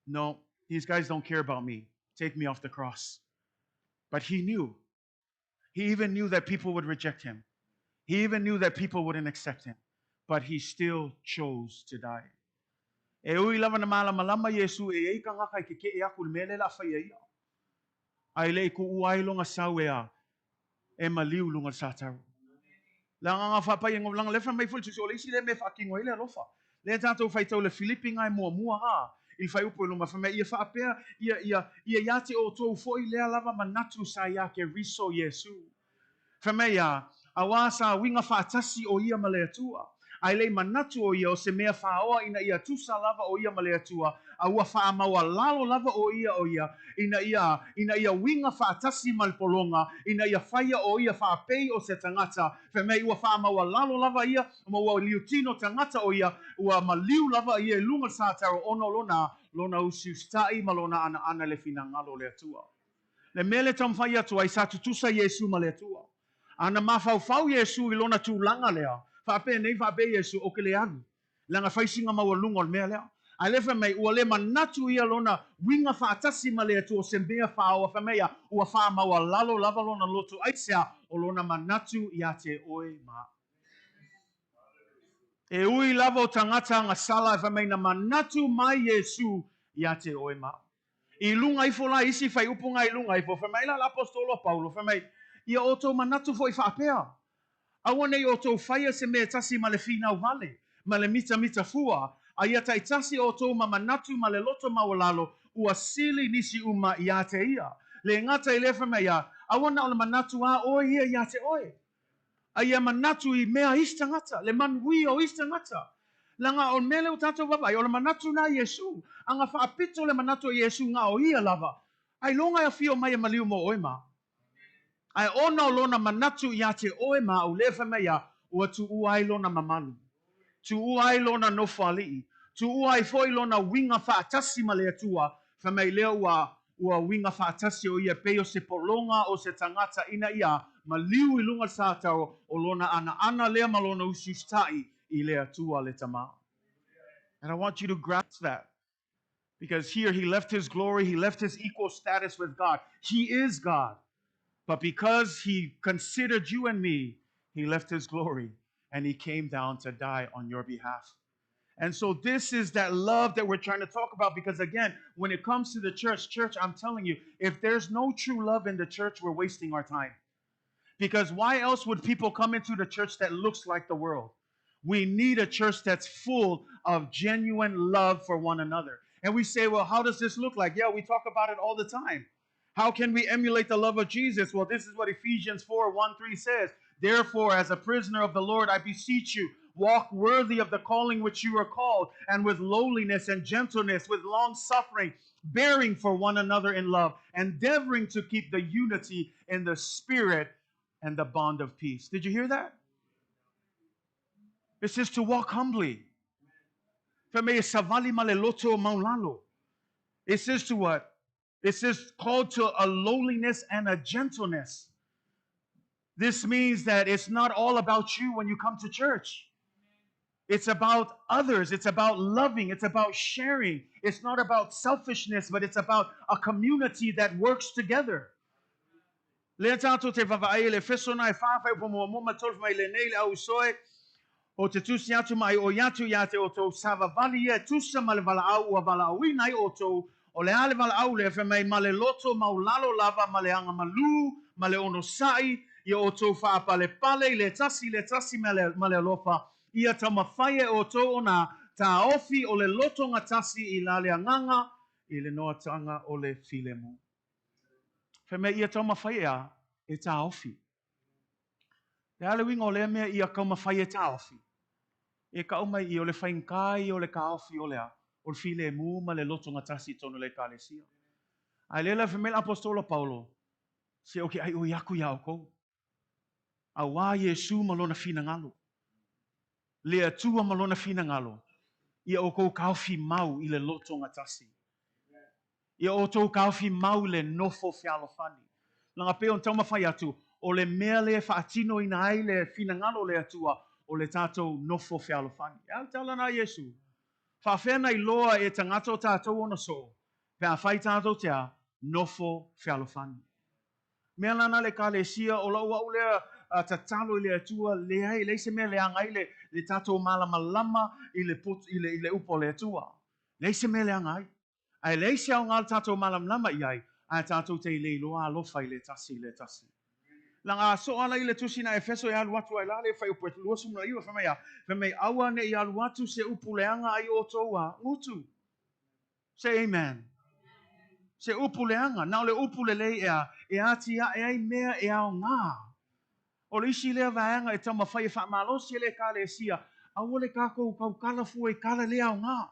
no, these guys don't care about me. Take me off the cross. But he knew. He even knew that people would reject him. He even knew that people wouldn't accept him. But he still chose to die. E ui lava na malama Yesu e ei ka ngaka ke ke e aku le mele la whai ia. Ai le ku uai longa sau ea e maliu lunga sataru. Langa nga whapai ngau langa lefa mai fultu so le isi le me whakingo ile alofa. Le tatou whai tau le Filipi ngai mua ha. I whai upo iluma whamai ia whaapea ia yate o tōu foi lea lava manatu sa ia ke riso Yesu. Whamai a awasa winga whaatasi o ia ma le atua. Ai lei manatu o ia o se mea whaoa ina ia tusa lava o ia ma le atua. A ua whaamaua lalo lava o ia ina ia winga whaatasi malpolonga ina ia whaia o ia whaapei o se tangata. Whamai ua whaamaua lalo lava ia ma ua liutino tangata o ia ua maliu lava ia lunga sātaro ono lona usiustai ma lona ana le finangalo le atua. Le mele tam whai atua i sa tutusa Yesu ma le atua. Ana mawhau Yesu I lona tūlanga lea. Whape nei whape Yesu o ke le anu. Langa whaisinga maua lunga o mea lea. Ai lefa mai ua le manatu ia lona winga whaatasi ma lea tu o se mea whaoa whamea ua wha maua lalo lava lona lotu aitsea o lona manatu ia te oe ma. E ui lava o tangata nga sala e whamei na manatu mai Yesu ia te oe ma. I lunga I fola isi whai upunga I lunga I fo whamei la apostolo Paulo whamei ia oto manatu fo I whaapea. Awa nei o tō whaia se mea tasi ma le whinau vale, ma le mita fua, a ia tai tasi o tō ma manatu ma le loto mawalalo, ua sili nisi uma ia te ia. Le ngata I lefa mea ia, awa na o le manatu a oe ia te oe. A ia manatu I mea istangata, le manui o istangata. Langa o mele o tato wabai, o le manatu na Yesu, anga whaapito le manatu o Yesu ngā o ia lava. Ai longa ia fio mai maliu mo oe ma. Ai ona o lona manatu ia te oe ma au lefa mea ua tu uai lona mamalu. Tu uai lona nofali. Tu uai foi lona winga whaatasi ma lea tua. Whamei lea ua winga whaatasi o ia peo se polonga o se tangata ina ia ma liu I lunga sātaro o lona ana lea ma lona usustai I lea tua le tama. And I want you to grasp that. Because here he left his glory, he left his equal status with God. He is God. But because he considered you and me, he left his glory and he came down to die on your behalf. And so this is that love that we're trying to talk about because again, when it comes to the church, I'm telling you, if there's no true love in the church, we're wasting our time. Because why else would people come into the church that looks like the world? We need a church that's full of genuine love for one another. And we say, well, how does this look like? Yeah, we talk about it all the time. How can we emulate the love of Jesus? Well, this is what Ephesians 4:1-3 says. Therefore, as a prisoner of the Lord, I beseech you, walk worthy of the calling which you are called, and with lowliness and gentleness, with long suffering, bearing for one another in love, endeavoring to keep the unity in the Spirit and the bond of peace. Did you hear that? It says to walk humbly. It says to what? It says called to a lowliness and a gentleness. This means that it's not all about you when you come to church. It's about others. It's about loving. It's about sharing. It's not about selfishness, but it's about a community that works together. O te tusi atu mai o yatu yate o tō savavali e tusa male vala au a vala awina i o tō o le ale vala au le mai male loto maulalo lava male anga malu male ono sai i o tō whaapale pale le tasi male alofa ia ta mawhaie o tō ona ta ofi o le loto ngatasi i lale anganga i le noa tanga o le filemu. Whemei ia ta mawhaie a e ta ofi. Le ale winga o le mea ia kau mawhaie ta ofi. E ka umai I o le whainkai o le kaofi o lea, o le file mu ma le loto ngatasi tonu le kalesia. Ai lela whamela apostolo Paulo, se oke ai o yaku ia o kou. A wā Yesu malona fina ngalo. Le atua malona fina ngalo. Ia o kou kaofi mau I le loto ngatasi. Ia o tou kaofi mau le nofo fialofani. Langa pe on tauma whai atu, o le mea le whaatino ina ai le fina ngalo le atua, o le tātou nofo fialofani. Ia tala na Yesu. Whawhena I loa e tangata o tātou ona so. Pea whai tātou tea nofo fialofani. Mea lana le kālesia o lau au lea tatalo I le atua le ai le se mea le angai le tātou malama lama I le upo le atua. Le se mea le angai. Ai le se au ngal tātou malama lama I ai. Ai tātou te le loa alofa I le tasi. Langa so ala I le tusi na Efeso ia luatu ai lale fai upo lua sumna iwa whamei awa ne ia luatu se upu leanga ai o toa ngutu. Say amen. Se upu leanga. Nau le upu le lei e ati e ai mea e ao ngā. O le isi lea vaenga e tama whai wha malosi le ka le sia. Awa le kako kau kalafua e kala le ao ngā.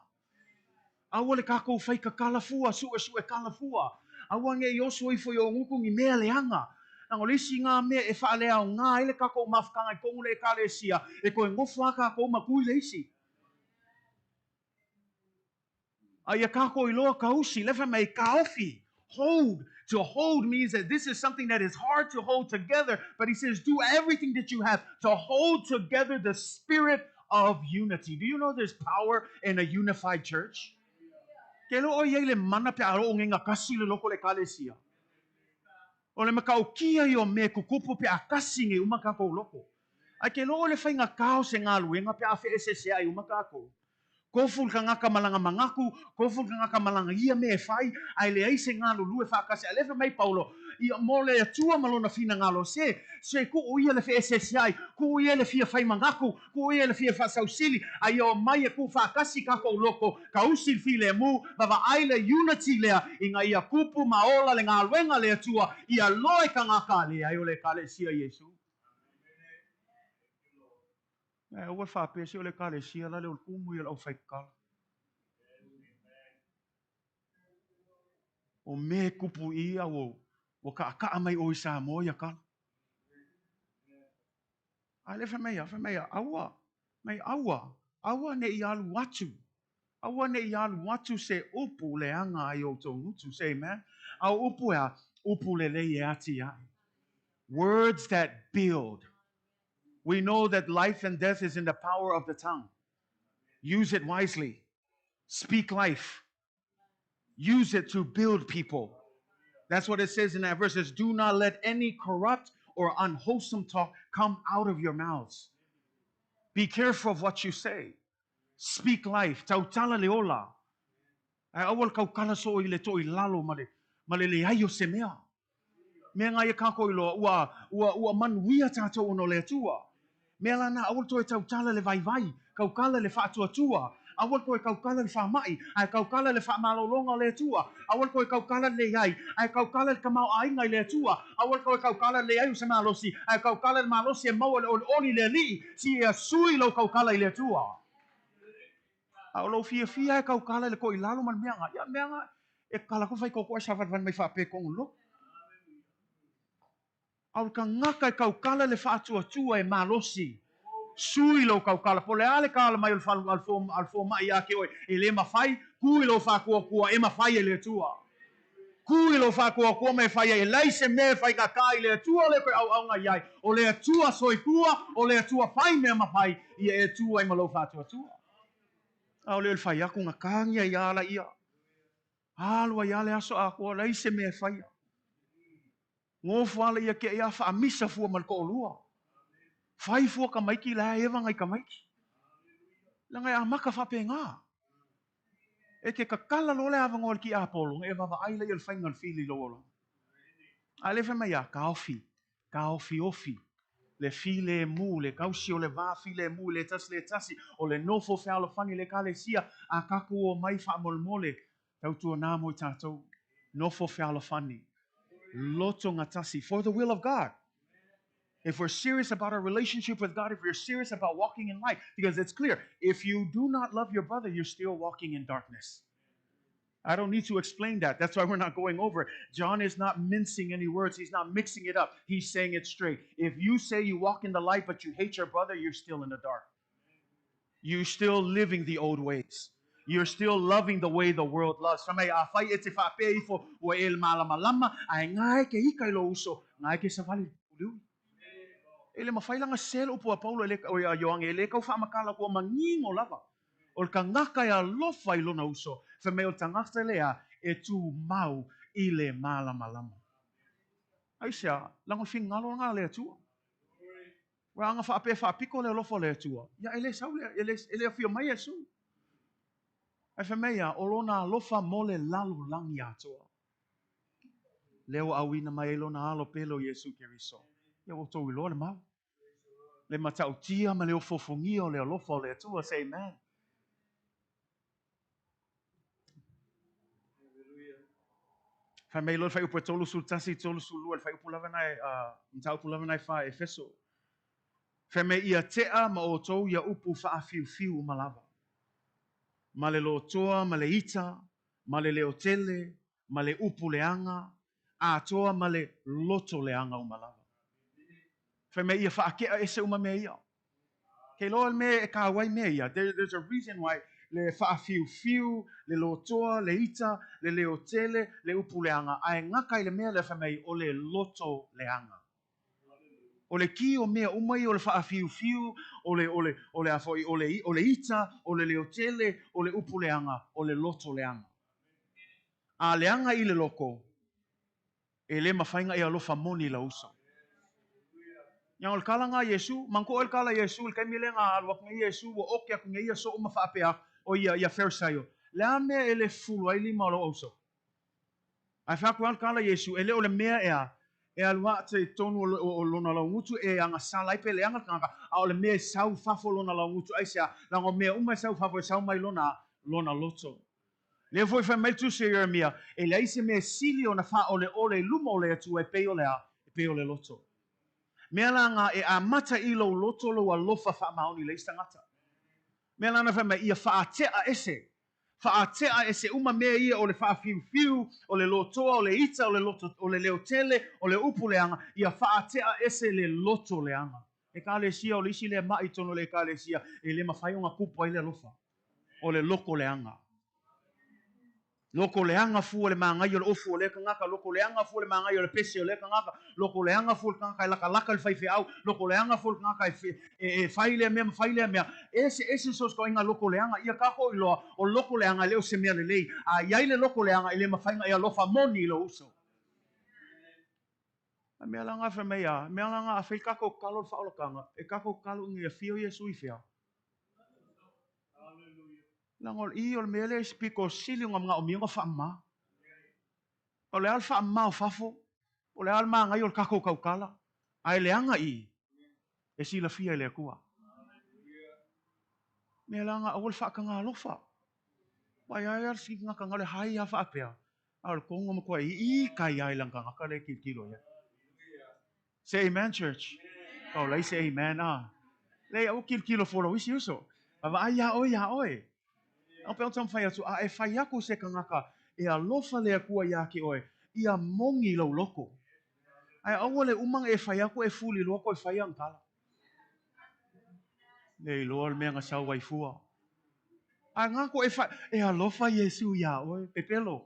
Awa le kako whai ka kalafua su e kalafua. Awa nge I osu I fo I o ngukungi mea leanga. Nang o lisi ngā mea e wha lea o ngā ele kako mafkanga I kongu le ka le sia. E koe ngofu aka ko makui le isi. Ia kako I loa kausi, lefa mai kaofi. Hold. To hold means that this is something that is hard to hold together. But he says, do everything that you have to hold together the spirit of unity. Do you know there's power in a unified church? Ke lo o iei le mana pe aro o ngenga kasi le loko le kalesia. O le makau kia I o me kukupu pe akasi nge umakako loko. Ai ke lo o le whainga kao se ngā luenga pe awhi esese ai umakako. Koful ka ngaka malanga mangaku, koful ka ngaka malanga ia me e whai, ai le aise ngā lulu e whakase. A lefa mai Paulo, I mo le atua malona fina ngalo se ku o ia le whi SSI, ku o ia le fia whai mangaku, ku o ia le fia whasausili, ai o mai e ku whakasi kako loko, ka usil fi le mu, bava ai le unity lea, I ngā ia kupu maola le ngā luenga le atua, ia loe ka ngaka le, ai o le kale sia Yesu. Ua whapesi o le kale sia la le o kumu I o whaikala. O me kupu ia o ka mai o isa mo ia kala. Ai le whamea, awa ne I alu watu. Awa ne I alu watu se upu le anga ai o tō ngutu, say amen. Au upu ea, upu le le e ati ai. Words that build. We know that life and death is in the power of the tongue. Use it wisely. Speak life. Use it to build people. That's what it says in that verse. It says, do not let any corrupt or unwholesome talk come out of your mouths. Be careful of what you say. Speak life. Tautala leola. Ai awal kau kala so I le to I lalo male le ayo se mea. Mea ngai kako I loa ua manuia tātou ono le atua. Mea lana awal to e tautala le vai. Kau kala le whaatua. Awal koe kau kala le whamai, ai kau kala le whamalolonga le atua. Awal koe kau kala le iai, ai kau kala le kamau aingai le atua. Awal koe kau kala le iai se malosi, ai kau kala le malosi e maua le oli le li, si e sui lo kau kala I le atua. Au lo fia e kau kala le koe lalo man meanga. Ia meanga, e kala ko fai koko sa van mai whape kongu lo. Au ka ngaka e kau kala le whaatua e malosi. Sui lo kaukala po le ale kala mai alfo mai ake oi e le mafai kui lo fa kua e mafai e le tua. Kui lo fa kua me fai e laise me fai ka kai le tua le au nga yai o le tua soifua o le tua fai me mafai ia e tua i malo fa tua. Au le fai aku nga kangia ia la ia. Alua ia le aso aku laise me fai. Ngofu ala ia ke ia fa amisa fua mal ko lua. Fai fua ka maiki la eva ngai ka maiki. La ngai amaka fa pe nga. E ke kakala lo le ava ngol ki apolo e va ai le il faingal fili lo. Ale fa mai ka ofi. Le file mu le kausi o le va file mu le tasi o le nofo fe alo fani le kale sia a kaku o mai fa mole tau tu na mo tato nofo fe alo fani loto ngatasi for the will of God. If we're serious about our relationship with God, if we're serious about walking in light, because it's clear, if you do not love your brother, you're still walking in darkness. I don't need to explain that. That's why we're not going over it. John is not mincing any words. He's not mixing it up. He's saying it straight. If you say you walk in the light, but you hate your brother, you're still in the dark. You're still living the old ways. You're still loving the way the world loves. Ele mawhai langa sel upu a Paulo ele o yoang ele kau wha makala kua mangingo lava. O le kangaka ia lofa I lona uso. Fa me o tangata lea e tu mau I le malama lama. Aisha, langa fingalo nga le tua. Wa anga wha ape wha piko le lofa le tua. Ya ele sau ele afio mai esu. Ai fa mea o lona lofa mole lalu langi atua. Leo awina mai lona alo pelo Yesu Keriso. Ya o tau ilo le mau. Le matautia ma le ofofongia o le alofa o le atua, say amen. Fa mei lo fai upo tolu sul tasi tolu sul lua, fai upo lava nai, mta upo lava nai fa Efeso. Fa mei ia tea ma o tou ia upu fa a fiu ma lava. Ma le lotoa, ma le ita, ma le leotele, ma le upu leanga, a toa ma le loto leanga o ma lava. Fa mei ia fa akea ese uma mea ia. Ke loa me e ka wai mea ia. There's a reason why le whaafiu, le lotoa, le ita, le leotele, le upu leanga. Ai ngaka I le mea le whamei o le loto leanga. O le ki o mea umai o le whaafiu, o le afoi, o le ita, o le leotele, o le upu leanga, o le loto leanga. A leanga I le loko, e le mawhainga I alofa moni la uso. Yang ol kala nga Yesu, mangko ol kala Yesu, il kaimile nga alwak nga Yesu, wo oke aku nga Yesu o mawhaapea o ia Farisayo. Lea mea ele fulu ai lima lo oso. Ai whaku al kala Yesu, ele ole mea e alwa te tonu o lona lau ngutu e anga salai pe leanga kanga, a ole mea sau fafo lona lau ngutu aisea, lango mea umai sau fafo e sau mai lona loto. Le foi fa mai tu se Jeremia, e leise mea sili o na fa ole luma ole atu e pe ole loto. Mea langa e a mata I lo loto lo alofa wha maoni le istangata. Mea lana wha ia wha atea ese. Wha atea ese uma mea ia o le wha fiu, o le lotoa, o le ita, o le leotele, o le upu leanga. Ia wha atea ese le loto leanga. E ka le sia o le isi le mai tono le ka le sia. E le mawhai o ngā kupa I le alofa. O le loko leanga. Loko leanga fu le mangai o le ofu o le kangaka, loko leanga fu le mangai o le pese o le kangaka, loko leanga fu le kangaka laka le fai au, loko leanga fu le kangaka e fai le mea, ese sos ko inga loko leanga, ia kako I loa o loko leanga leo se mea le lei, a iai le loko leanga I le mawhainga ia lofa moni I lo uso. Mea langa fa mea langa a fai kako kalo le whaolokanga, e kako kalo ngia fio Yesu I fia. Langol I o le mele spiko sili o mga omiunga whaama. O le al whaama o fafo. O le al maa ngai o le kako kaukala. Ai leanga I. E sila fia I le kua. Mea langa o le whaakanga alofa. Pai ai ar si ngaka ngale hai a whaapea. Al kongo makua I kai ai lang kanga kale kilo ya. Say amen church. Oh, lai say amen Le au kilo folo isi uso. Ava ai ya oi. Ang peotang fai atu, e fai aku se kangaka, e alofa le akua ia ki oe, ia mongi lau loko. Ai awa le umang e fai aku e fuli loko e fai ang kala. Nei loa mea nga sau waifua. A ngā ko e alofa Yesu ia oe, pepelo.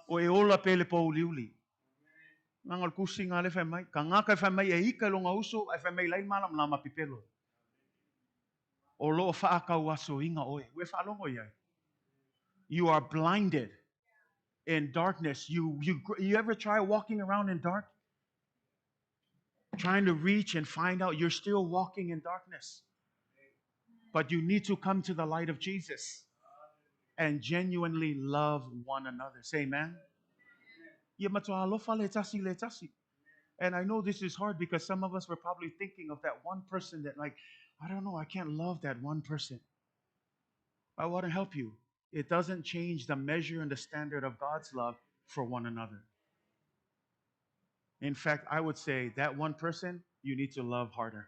O e ola pele pou liuli. Nga ngal kusi ngā le whai mai. Ka ngā kai whai mai e ika longa uso, e whai mai lai malam lama pepelo. O lo whaakau aso inga oe. We whaalongo iai. You are blinded in darkness. You ever try walking around in dark? Trying to reach and find out you're still walking in darkness. But you need to come to the light of Jesus and genuinely love one another. Say amen. And I know this is hard because some of us were probably thinking of that one person that, like, I don't know, I can't love that one person. I want to help you. It doesn't change the measure and the standard of God's love for one another. In fact, I would say that one person, you need to love harder.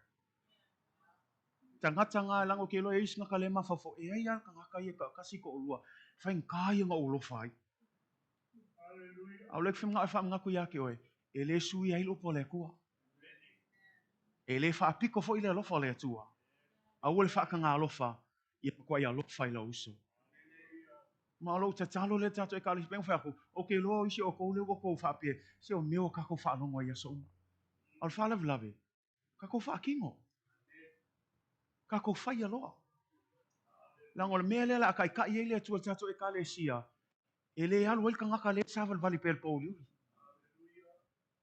Tanga lang o kilo is nga kalema fafo e ay ka kaya ka kasi ko ulwa fain kaya nga ulo fai. Au lek fim nga fam nga kuya ki oi ele sui ai lo pole ko. Ele fa piko fo ile lo fole tua. Au le fa ka nga lo fa ye ko ya lo fai lo uso. Ma lo ta talo le tato e kalis ben fa ko. O ke lo isi o ko le ko fa pe. Se o meu ka ko fa no ngo ya so. Al fa love. Ka ko fa kingo. Ka ko fa ya lo. Lang ol mele la kai ka ye le tu tato e kalesia. Ele al wel ka nga kale sa val vali pel polu.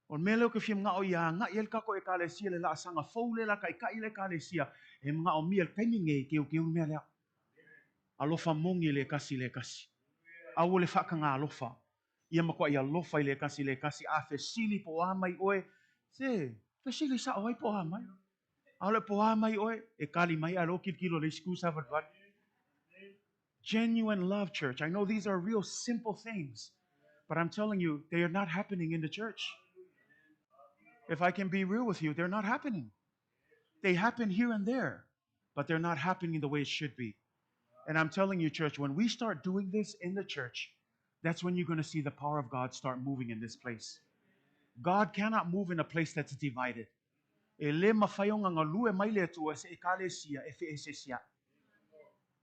On mele ke fim nga o ya nga yel ka ko e kalesia le la sanga foule la kai ka ile kalesia e nga o miel peminge ke o mele. Alofa mongi le kasi le kasi. Awole fa ka nga alofa. Ia mako ia lofa le kasi a fe sili po amai oe. Se, fe sili sa oi po amai. Ale po amai oe e kali mai alo kilo le skusa vat. Genuine love, church. I know these are real simple things, but I'm telling you, they are not happening in the church. If I can be real with you, they're not happening. They happen here and there, but they're not happening the way it should be. And I'm telling you, church, when we start doing this in the church, that's when you're going to see the power of God start moving in this place. God cannot move in a place that's divided.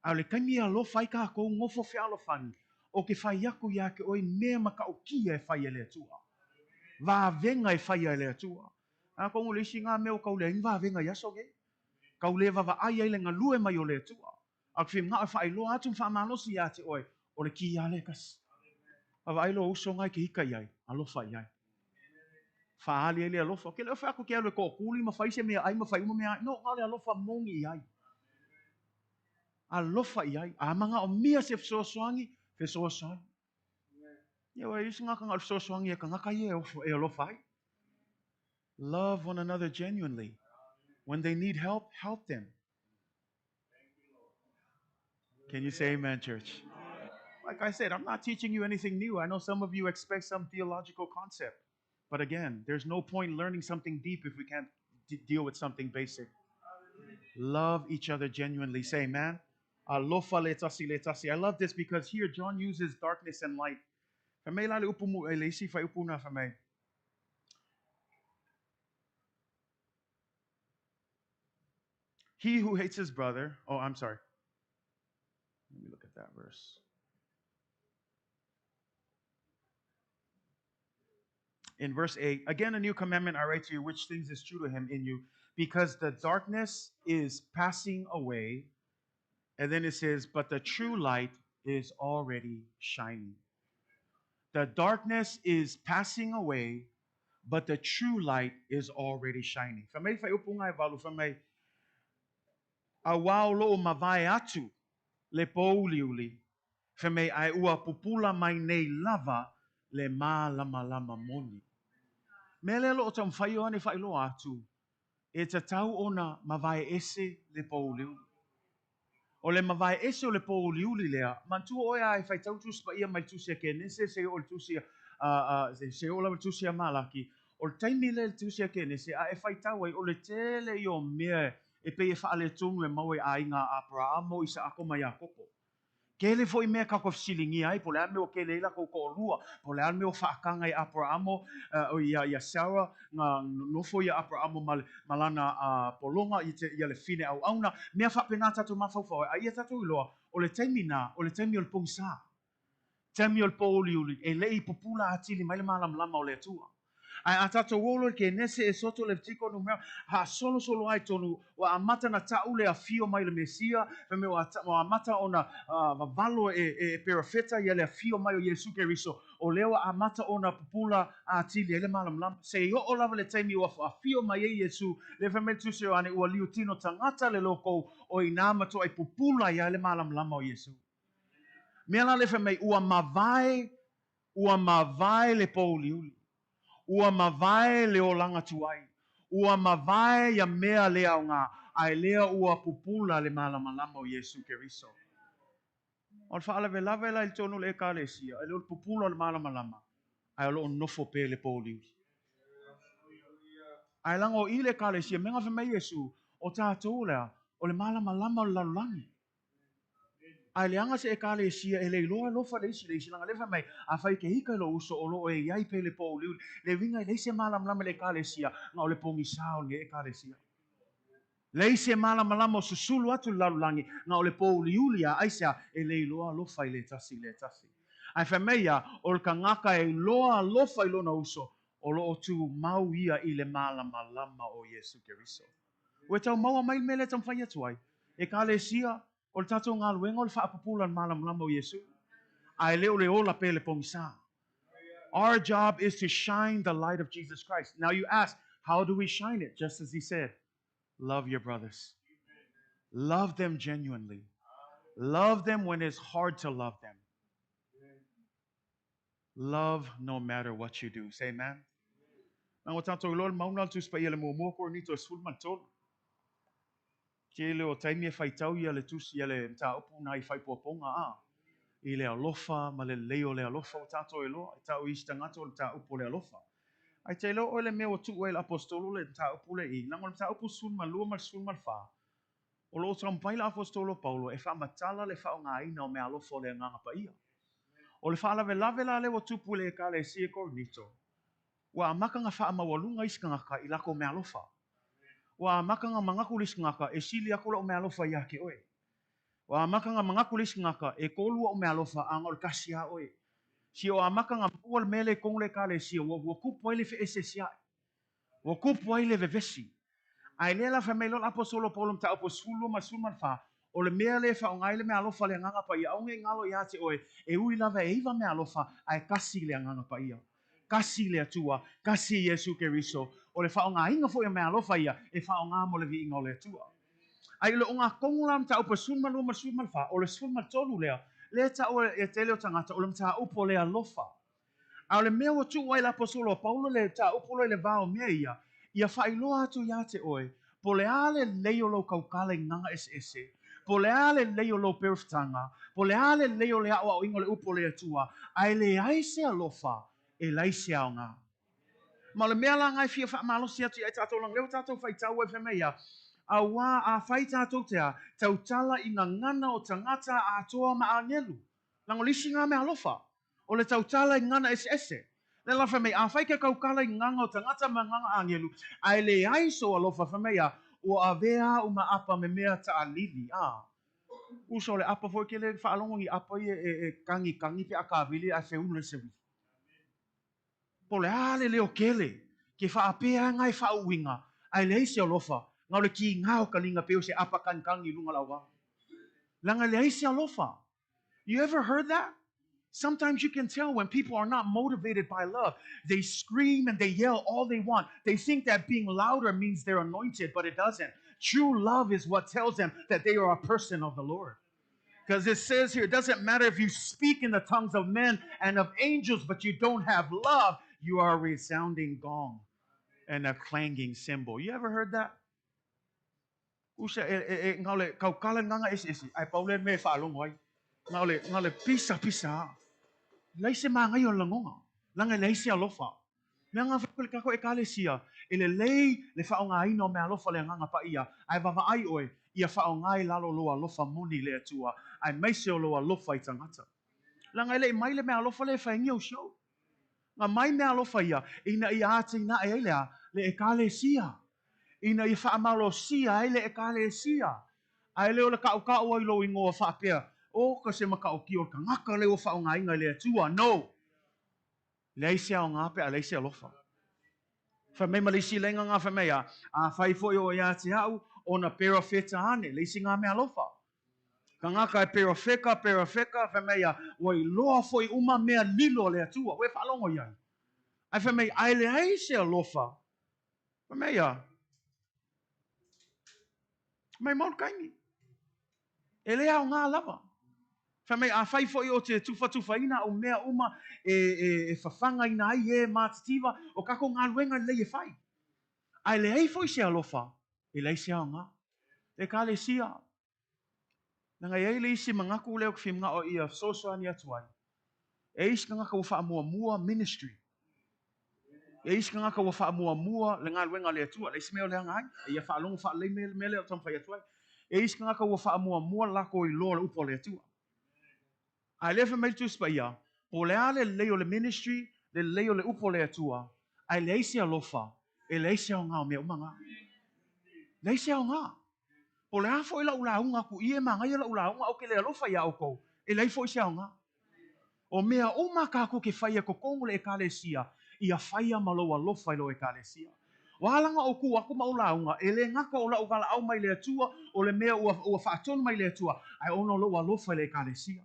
Ale kamia lo fai ka ko ngofo fe alofani. O ke fai yaku ya ke oi me maka o kia e fai ele tua. Va venga e fai ele tua. A ko ngule singa me o kaule va venga ya soge. Kaule va ai ele nga lue mai o le tua. Ak fim nga fai lo atum fa malo si ya te oi. O le kia le kas. Ava ai lo uso ngai ke hika yai. Alo fai yai. Fa ali ele alo fa. Ke le fa ko ke alo ko kuli ma fai se me ai ma fai mo me ai. No, ale alo fa mongi yai. Alofa iai, a manga o mia se fesoasoangi, fesoasoangi. Ia wa isi ngaka ngā fesoasoangi e ka ngaka e alofa ai. Love one another genuinely. When they need help, help them. Can you say amen, church? Like I said, I'm not teaching you anything new. I know some of you expect some theological concept. But again, there's no point learning something deep if we can't deal with something basic. Love each other genuinely. Say amen. I love this because here John uses darkness and light. He who hates his brother, oh, I'm sorry. Let me look at that verse. In verse 8, again, a new commandment I write to you, which things is true to him in you, because the darkness is passing away. And then it says, but the true light is already shining. The darkness is passing away, but the true light is already shining. Famay fai upungai valu famay awao lo mavai atu le pouliuli. Famay ai ua pupula mai nei lava le ma lama lama moni. Mele lo tam fai o ne fai lo atu. E te tau ona mavai ese le pouliuli. O le mawai ese o le po liuli lea, mantu o ia e fai tau tusi pa ia mai tusi a kenese, se o le tusi se o la tusi a malaki, o le taimi le tusi a kenese, a e fai tau ai o le tele i o mea e pe e wha le tonu e maue a inga Abrahamo i sa ako mai a koko. Kele foi mea ka ko silingi ai po le ame o kele la ko ko lua po le ame o faakanga i Abrahamo o ia Sarah nga no foi Abrahamo malana polonga i te ia le fine au auna mea fa penata to mafau ai tatu loa o le taimina o le taimi o le pongsa taimi o le poliuli e lei popula atili mai le malamlama o le atua ai atato wolo ke nese e soto le tiko no mea ha solo ai tonu wa amata na taule a fio mai le Mesia pe me wa amata ona valo e perfeta ia le fio mai o Yesu Keriso o leo amata ona popula a tili le malam se yo o lava le taimi wa fio mai e Yesu le fe me tu se ane o liutino tangata le loko o inama to ai popula ia le malam o Yesu mea le fe me ua mavai le poliuli ua mavae le olanga tuai. Ua mavae ya mea lea o ngā. Ai lea ua pupula le malamalama o Yesu Keriso. O le whaala lave la il tonu le ekalesia. Ai leo le pupula le malamalama. Ai lo nofo pe le poliuri. Ai lango i le ekalesia. Menga me Yesu. O tātou lea. O le malamalama o lalulangi. Ai le anga se ekalesia e le loa lofa le isi langa lefa mai a fai ke hika lo uso o lo e iai pe le pōliu le vinga le se malam le ekalesia nga o le pongi sao le ekalesia le se malam o susulu atu lalulangi nga o le pōliulia aisa e le loa lofa i le tasi ai fa meia o le kangaka e loa lofa i lona uso o lo o tu mau ia i le malam o Yesu Keriso ue tau maua mai me le tam fai atu ai ekalesia o le tatou ngā luenga o le whaapapula na malamlama o Yesu. Ai leo le ola pe le pongisa. Our job is to shine the light of Jesus Christ. Now you ask, how do we shine it? Just as he said, love your brothers. Love them genuinely. Love them when it's hard to love them. Love no matter what you do. Say amen. Now o tatou lol maunal tu spa ele mo ko ni to sulman tol. Kele o taimi e whaitau ia le tusi ia le mta upu na I whaipoponga a. I le alofa, ma le leo le alofa o tato e loa. I tau isi tangata o le ta upu le alofa. Ai te leo o le mea o tu e le apostolo le ta upu le I. Lango le ta upu sun ma lua ma sun ma wha. O lo trampai le apostolo Paulo e wha matala le wha o ngā ina o mea alofa o le nganga pa ia. O le wha lave la le o tupu le ka le si e kornito. Wa amaka nga wha amawalunga isi ngaka I lako mea alofa. Wa maka nga mangaku lis ngaka e sili ako la o mea alofa ia ke oe. Wa maka nga mangaku lis ngaka e kolua o mea alofa angol kasia oe. Si o amaka nga pual mele kong le kale si o kupu ai le fe esesia. O kupu ai le vevesi. Ai lela fa melo apostolo Paulo ta apostolo ma suman fa. O le mea le fa o ngai le mea alofa le nganga pa ia. Aunge ngalo ia te oe. E ui lava e iwa mea alofa ai kasi le nganga pa ia. Kasi le atua, kasi Yesu Keriso. O le whaonga inga fo e mea alofa ia, e whaonga mo le vi inga o le atua. Ai le o ngā kongulam ta upa sunma luma sunma wha, o le sunma tolu lea, le ta o e te leo tangata, o le mta upo le alofa. A le mea o tu wai la posolo, Paulo le ta upo le vao mea ia whailoa atu ia te oe, po le ale leo lo kaukale nganga ese, po le ale leo lo perftanga, po le ale leo le awa o ingo le upo le atua, ai le aise alofa, e laise au ngā. Ma le mea la ngai fia wha malo si atu i tātou lang leo tātou whai tau e whemea. A wā a whai tātou tea, tau tala i ngā ngana o tangata a toa ma a ngelu. Lango lisi ngā mea alofa. O le tau tala i ngana ese. Le la whemea, a whai ke kaukala I nganga o tangata ma nganga a ngelu. Ai le aiso alofa whemea, o a vea o ma apa me mea ta a lili. Uso le apa fo ke le whaalongo I apa I kangi pe a kāwili a whiunu le sewi. Po le ale leo kele, ke whaapea ngai whauinga, ai le isi alofa, ngau le ki ngau kalinga peo se apa kankangi lunga lawa. Langa le isi alofa. You ever heard that? Sometimes you can tell when people are not motivated by love. They scream and they yell all they want. They think that being louder means they're anointed, but it doesn't. True love is what tells them that they are a person of the Lord. Because it says here, it doesn't matter if you speak in the tongues of men and of angels, but you don't have love. You are a resounding gong and a clanging cymbal. You ever heard that? Usa ngale kaukala nganga isi ai Paulo me whaalongo ai. Ngale pisa. Laise mga yon langonga. Langa laise alofa. Mea ngā whakule kako e kalesia. Ele lei le whaonga ino me alofa le nganga pa ia. Ai wawa ai oe. ia whaongai lalo loa lofa moni le atua, ai maise o loa lofa I tangata. Langa ele mai le mea lofa le whaingia o show. Ngā mai mea lofa ia, ina ia ate ina e lea, le e kale sia. Ina ia whaamalo sia, ele e kale sia. Ai leo le kau ai lo ingoa whaapea. O ka se makao ki o ka ngaka leo whaonga inga le atua. No. Leise o ngā pea, leise lofa. Whamei malisi lenga ngā whamea, a whai foi o ia te hau, o na pera wheta ane, leisi ngā mea lofa. Ka ngaka e pera wheka, whamea, wai loa foi uma mea lilo le atua, we whalongo iai. Ai whamei, ai le leise lofa. Whamea, mai maun kaingi. E lea o ngā lava. Whamei, a whai foi o te tufa ina o mea uma e whawhanga ina ai e mātitiva, o kako ngā luenga le e whai. Ai le hei foi se alofa, e lei se anga. E ka le sia. Nanga e le isi mangaku leo kwhim nga o ia soso ani atuai. E isi ka ngaka wafa mua ministry. E isi ka ngaka wafa mua le ngā luenga le atua. Le isi meo le angai. E ia wha alongo wha le mele o tamwhai atuai. E isi ka ngaka wafa mua lako I loa le upo le atua. Ai lefa mai tu spa ia. Po le ale leo le ministry, le leo le upo le atua. Ai le isi alofa. E le isi o ngā o mea umanga. Le isi o ngā. O le hafo I lau launga ku ie ma ngai lau launga o ke le alofa ia o kou. E lei fo I seaunga. O mea uma ka ku ke whaia ko kongo le e ka le sia. Ia whaia malo alofa I lo e ka le sia. Wālanga o ku aku mau launga. E le ngaka o lau gala au mai le atua. O le mea ua whaatonu mai le atua. Ai ono lo alofa le e ka le sia.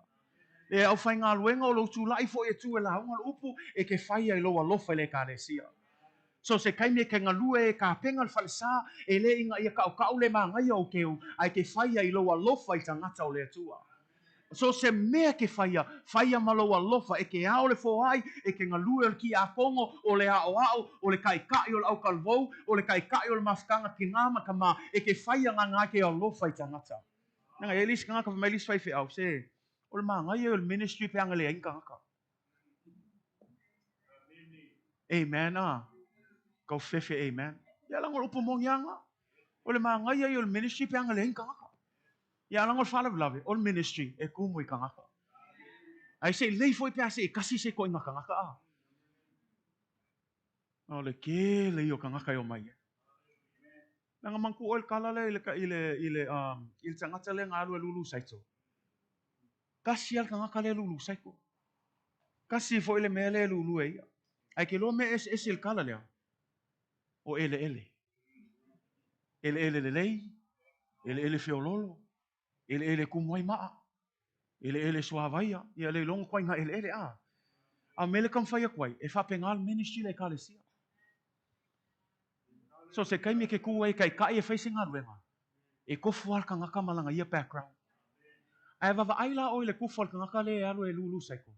E au whai ngā luenga o lo tu lai fo e tu e launga lo upu. E ke whaia I lo alofa le e ka le sia. So se kaime ke ngalue e ka penga le falesa e le inga ia kau le mangai o keu ai ke whaia I loa lofa I tangata o le atua. So se mea ke whaia maloa lofa e ke ao le foai e ke ngalue ki a kongo o le ao o le kai o le au kalvou o le kai o le mafkanga ki ngama kama e ke whaia ngā ke ao lofa I tangata. Nanga e lis ngaka mai lis whai au se o le mangai o le ministry pe anga le inga ngaka. Amen Kau fefe amen. Ia lango upo mongianga. O le mangai ai o le ministry pe anga le inga ngaka. Ia lango fala blave o le ministry e kumu I ka ngaka. Ai se lei foi pe ase e kasi se ko inga ka ngaka a. O le ke le o ka ngaka o mai. Nanga mangku o le kala le ile tangata le ngalu e lulu saito. Kasi al ka ngaka le lulu saito. Kasi foi le mele lulu e. Ai ke lo me ese il kala le. O ele. Ele le lei. Ele fiololo. Ele kumwai maa. Ele suavaia. Ia le longo kwai nga ele a. A mele kam whaia kwai. E whapengal ministry le kalesia. So se kaimi ke kua e kai e whaisi ngā ruenga. E kofu al ka ngaka malanga ia background. Ai wawa aila o le kufu al ka ngaka le alu e lulu saiko.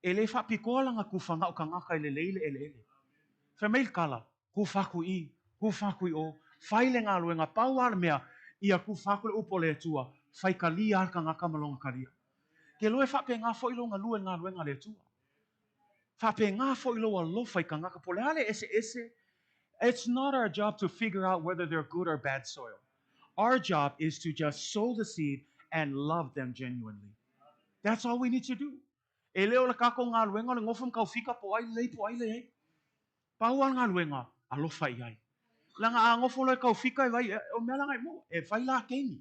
E le whapikoa langa kufa ngau ka ngaka ele leile ele. Whameil kala. Kufaku I. Kufaku I o. Whaile ngā ruenga pau ala mea. Ia kufaku le upo le atua. Whai ka lia al ka ngaka malonga kalia. Ke loe whape ngā fo ilo ngā lue ngā ruenga le atua. Whape ngā fo ilo a lofa I ka ngaka pole ale ese. It's not our job to figure out whether they're good or bad soil. Our job is to just sow the seed and love them genuinely. That's all we need to do. E leo la kako ngā luenga le ngofam kau fika po ai lei. Paual ngā luenga, alofa I ai. Langa a ngofo le kau fika I vai, o mea langa I mo, e vai la kengi.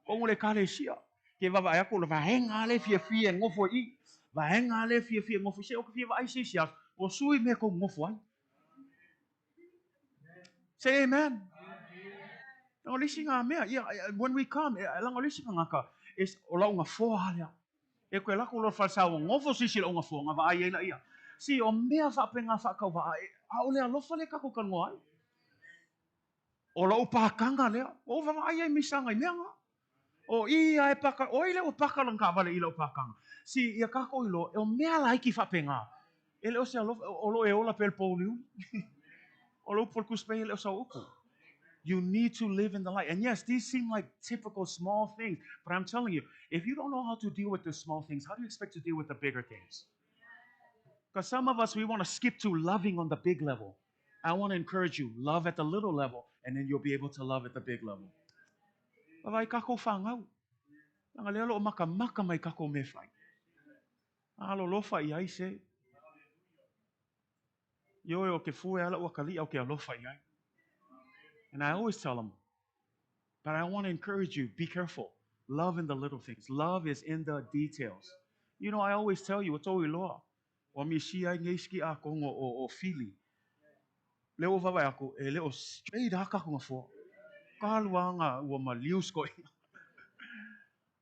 Kongo le kare sia. Ke wawa ai ako le vahenga le fia ngofo I. Vahenga le fia ngofo se o ka fia vai se sia. O sui me ko ngofo ai. Say amen. When we come, is ola unga foa lea. E koe lako lo falsa o ngofo sisi la unga foa nga va ai na ia. Si o mea fa penga fa kau va ai. A o lea lofa le kako kan ngoai. O la upakanga lea. O va ai misanga I mea nga. O ia e paka, o ile o paka lang ka vale ila upakanga. Si ia kako ilo, e o mea la iki fa penga. Ele o se alofa, o lo e ola pel poliu. O lo por kuspe ele o sa upo. You need to live in the light. And yes, these seem like typical small things. But I'm telling you, if you don't know how to deal with the small things, how do you expect to deal with the bigger things? Because some of us, we want to skip to loving on the big level. I want to encourage you, love at the little level, and then you'll be able to love at the big level. Vai kako whangau. Nga lelo o maka mai kako me whai. Alo lofa I ai se. Yo o ke fue ala o kali au ke alofa I ai. And I always tell them, but I want to encourage you, be careful. Love in the little things. Love is in the details. You know, I always tell you, it's always law. Wa mi si ai ngeski ako o fili. Leo vavai ako, leo straight haka ko nga fo. Kalwa nga wa malius ko.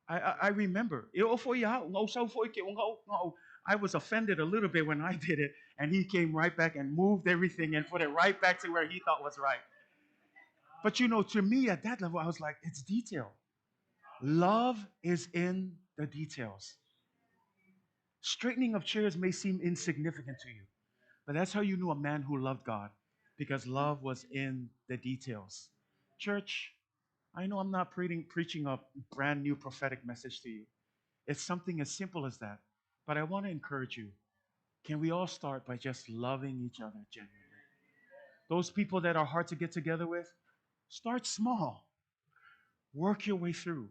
I remember. I was offended a little bit when I did it, and he came right back and moved everything and put it right back to where he thought was right. But you know, to me at that level, I was like, it's detail. Love is in the details. Straightening of chairs may seem insignificant to you, but that's how you knew a man who loved God, because love was in the details. Church, I know I'm not preaching a brand new prophetic message to you. It's something as simple as that. But I want to encourage you. Can we all start by just loving each other genuinely? Those people that are hard to get together with, start small. Work your way through.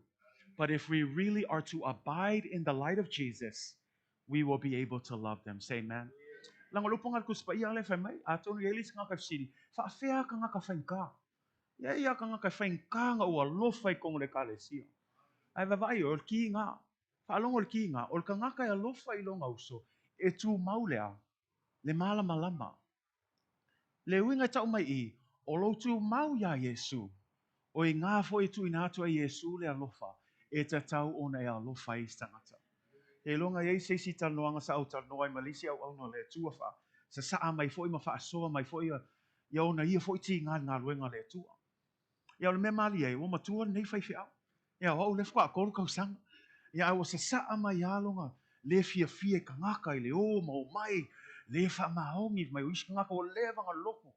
But if we really are to abide in the light of Jesus, we will be able to love them. Say amen. Lang lupong al kuspa iya le famay aton yelis nga kafsili. Fa fea ka nga kafengka. Ya iya ka nga kafengka nga ualo fay kong le kalesio. Ai vai ol ki nga. Fa long ol ki nga ol ka nga kay alo fay long auso. E tu maulea le mala malama. Le winga tau mai I o lo tu mau ya Yesu. O I ngā fo I tu ina atua Yesu le alofa. E ta tau ona e alofa I stangata. E longa ye se si tanoanga sa au tanoa I malisi au au no le tuafa. Sa saa mai fo I mawha asoa mai fo I ia ona ia fo I ti ngā luenga le tua. Ia ole me mali e, o matua nei fai fia. Ia o le fwa koro kau sang. Ia o sa saa mai alonga. Le fia fia ka ngaka I le o mau mai. Le wha maongi mai o isi ngaka o le vanga loko.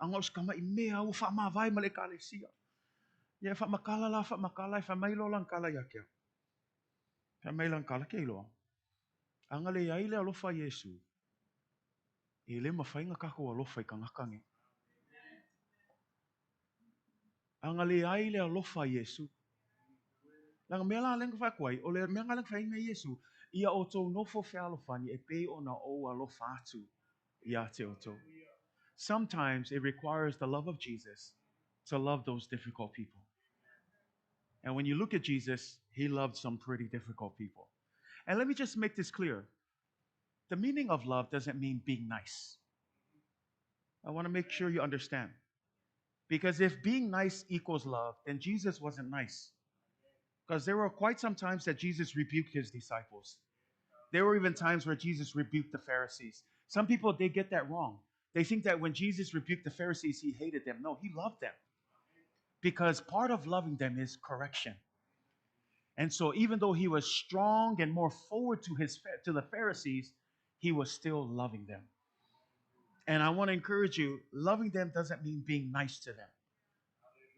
Anga os kama I mea o wha maa vai ma le kale sia. Ia wha makala la wha makala I wha mailo lang kala ia kia. Wha mailo lang kala kia iloa. Anga le ai le alofa Yesu. E le mawhainga kako alofa I ka ngakangi. Anga le ai le alofa Yesu. Langa mea la lenga whakuai, o le mea ngalang whainga Yesu, ia o tō nofo whea alofani e pei o na o alofa atu ia te oto. Sometimes it requires the love of Jesus to love those difficult people. And when you look at Jesus, he loved some pretty difficult people. And let me just make this clear. The meaning of love doesn't mean being nice. I want to make sure you understand. Because if being nice equals love, then Jesus wasn't nice. Because there were quite some times that Jesus rebuked his disciples. There were even times where Jesus rebuked the Pharisees. Some people, they get that wrong. They think that when Jesus rebuked the Pharisees, he hated them. No, he loved them. Because part of loving them is correction. And so even though he was strong and more forward to the Pharisees, he was still loving them. And I want to encourage you, loving them doesn't mean being nice to them.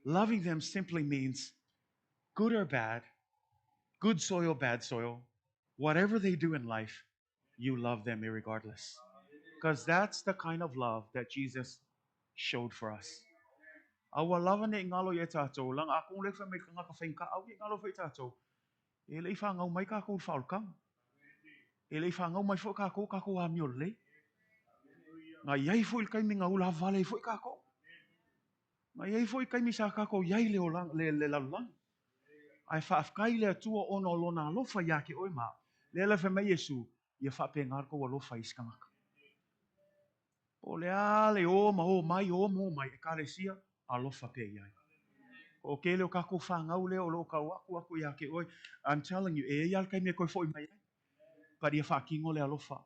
Loving them simply means good or bad, good soil, bad soil, whatever they do in life, you love them irregardless. Because that's the kind of love that Jesus showed for us. Awa lava ne ngalo ye tatou lang akong le fa me nga ka fenka au ye ngalo fa tatou. E le fa ngau mai ka ko faul kang. E le fa ngau mai fo ka ko a miole. Nga yai fo il kai mi ngau la vale fo ka ko. Nga yai fo il kai mi sa ka ko yai le lang le la lang. Ai fa afkai le tua ono lona lo fa ya ke oi ma. Le fa me Yesu ye fa pe ngar ko lo fa iskanga. O le ale o ma o mai o mo mai ka le sia a lo fa pe yai. O ke leo kako whangau leo lo ka waku ia ke oi. I'm telling you, e ial kai me koe fo I mai. Pari e whakingo le alofa.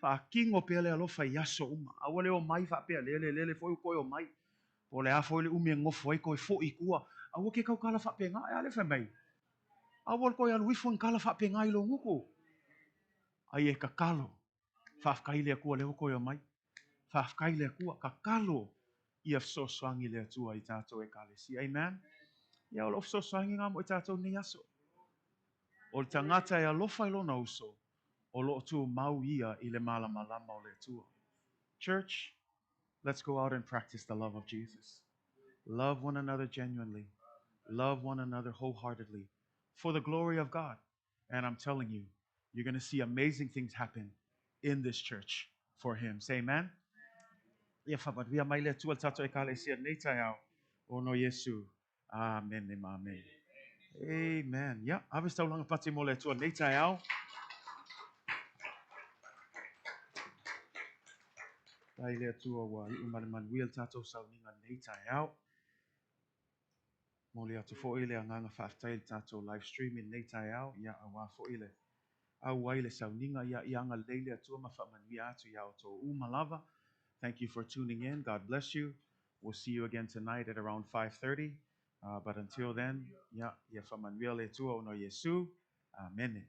Whakingo pe le alofa I aso uma. Awa leo mai whapea lele fo koe o mai. O le afo le umi ngofo ai koe fo I kua. Awa ke kau kala whapea ngā e ale wha mai. Awa koe alu ifu kala whapea ngā ilo nguko. Ai e kakalo. Whafkai lea kua leo koe o mai. Whafkai lea kua kakalo. Ia so swangi lea tua I tātou e kalesi. Amen. Ia o so swangi ngā mo I tātou ni aso. O le tangata e alofa I lona uso. O lo tu mau ia I le malama lama o le tua. Church, let's go out and practice the love of Jesus. Love one another genuinely. Love one another wholeheartedly for the glory of God. And I'm telling you, you're going to see amazing things happen in this church for Him. Say amen. Yeah, Father, we are my little tato ekalesia netayao. Oh no, Yesu. Amen. Amen. Amen. Yeah, I was telling pati mo le tu netayao. Dai le tu wa man wheel tato sa ninga netayao. Mo le atu fo ile anga faftail tato live streaming netayao. Ya awa fo ile. Awaile sauninga ya ianga leile atua mafamani atu ya auto umalava. Thank you for tuning in. God bless you. We'll see you again tonight at around 5:30. But until then, ya famani atua no Yesu. Amen.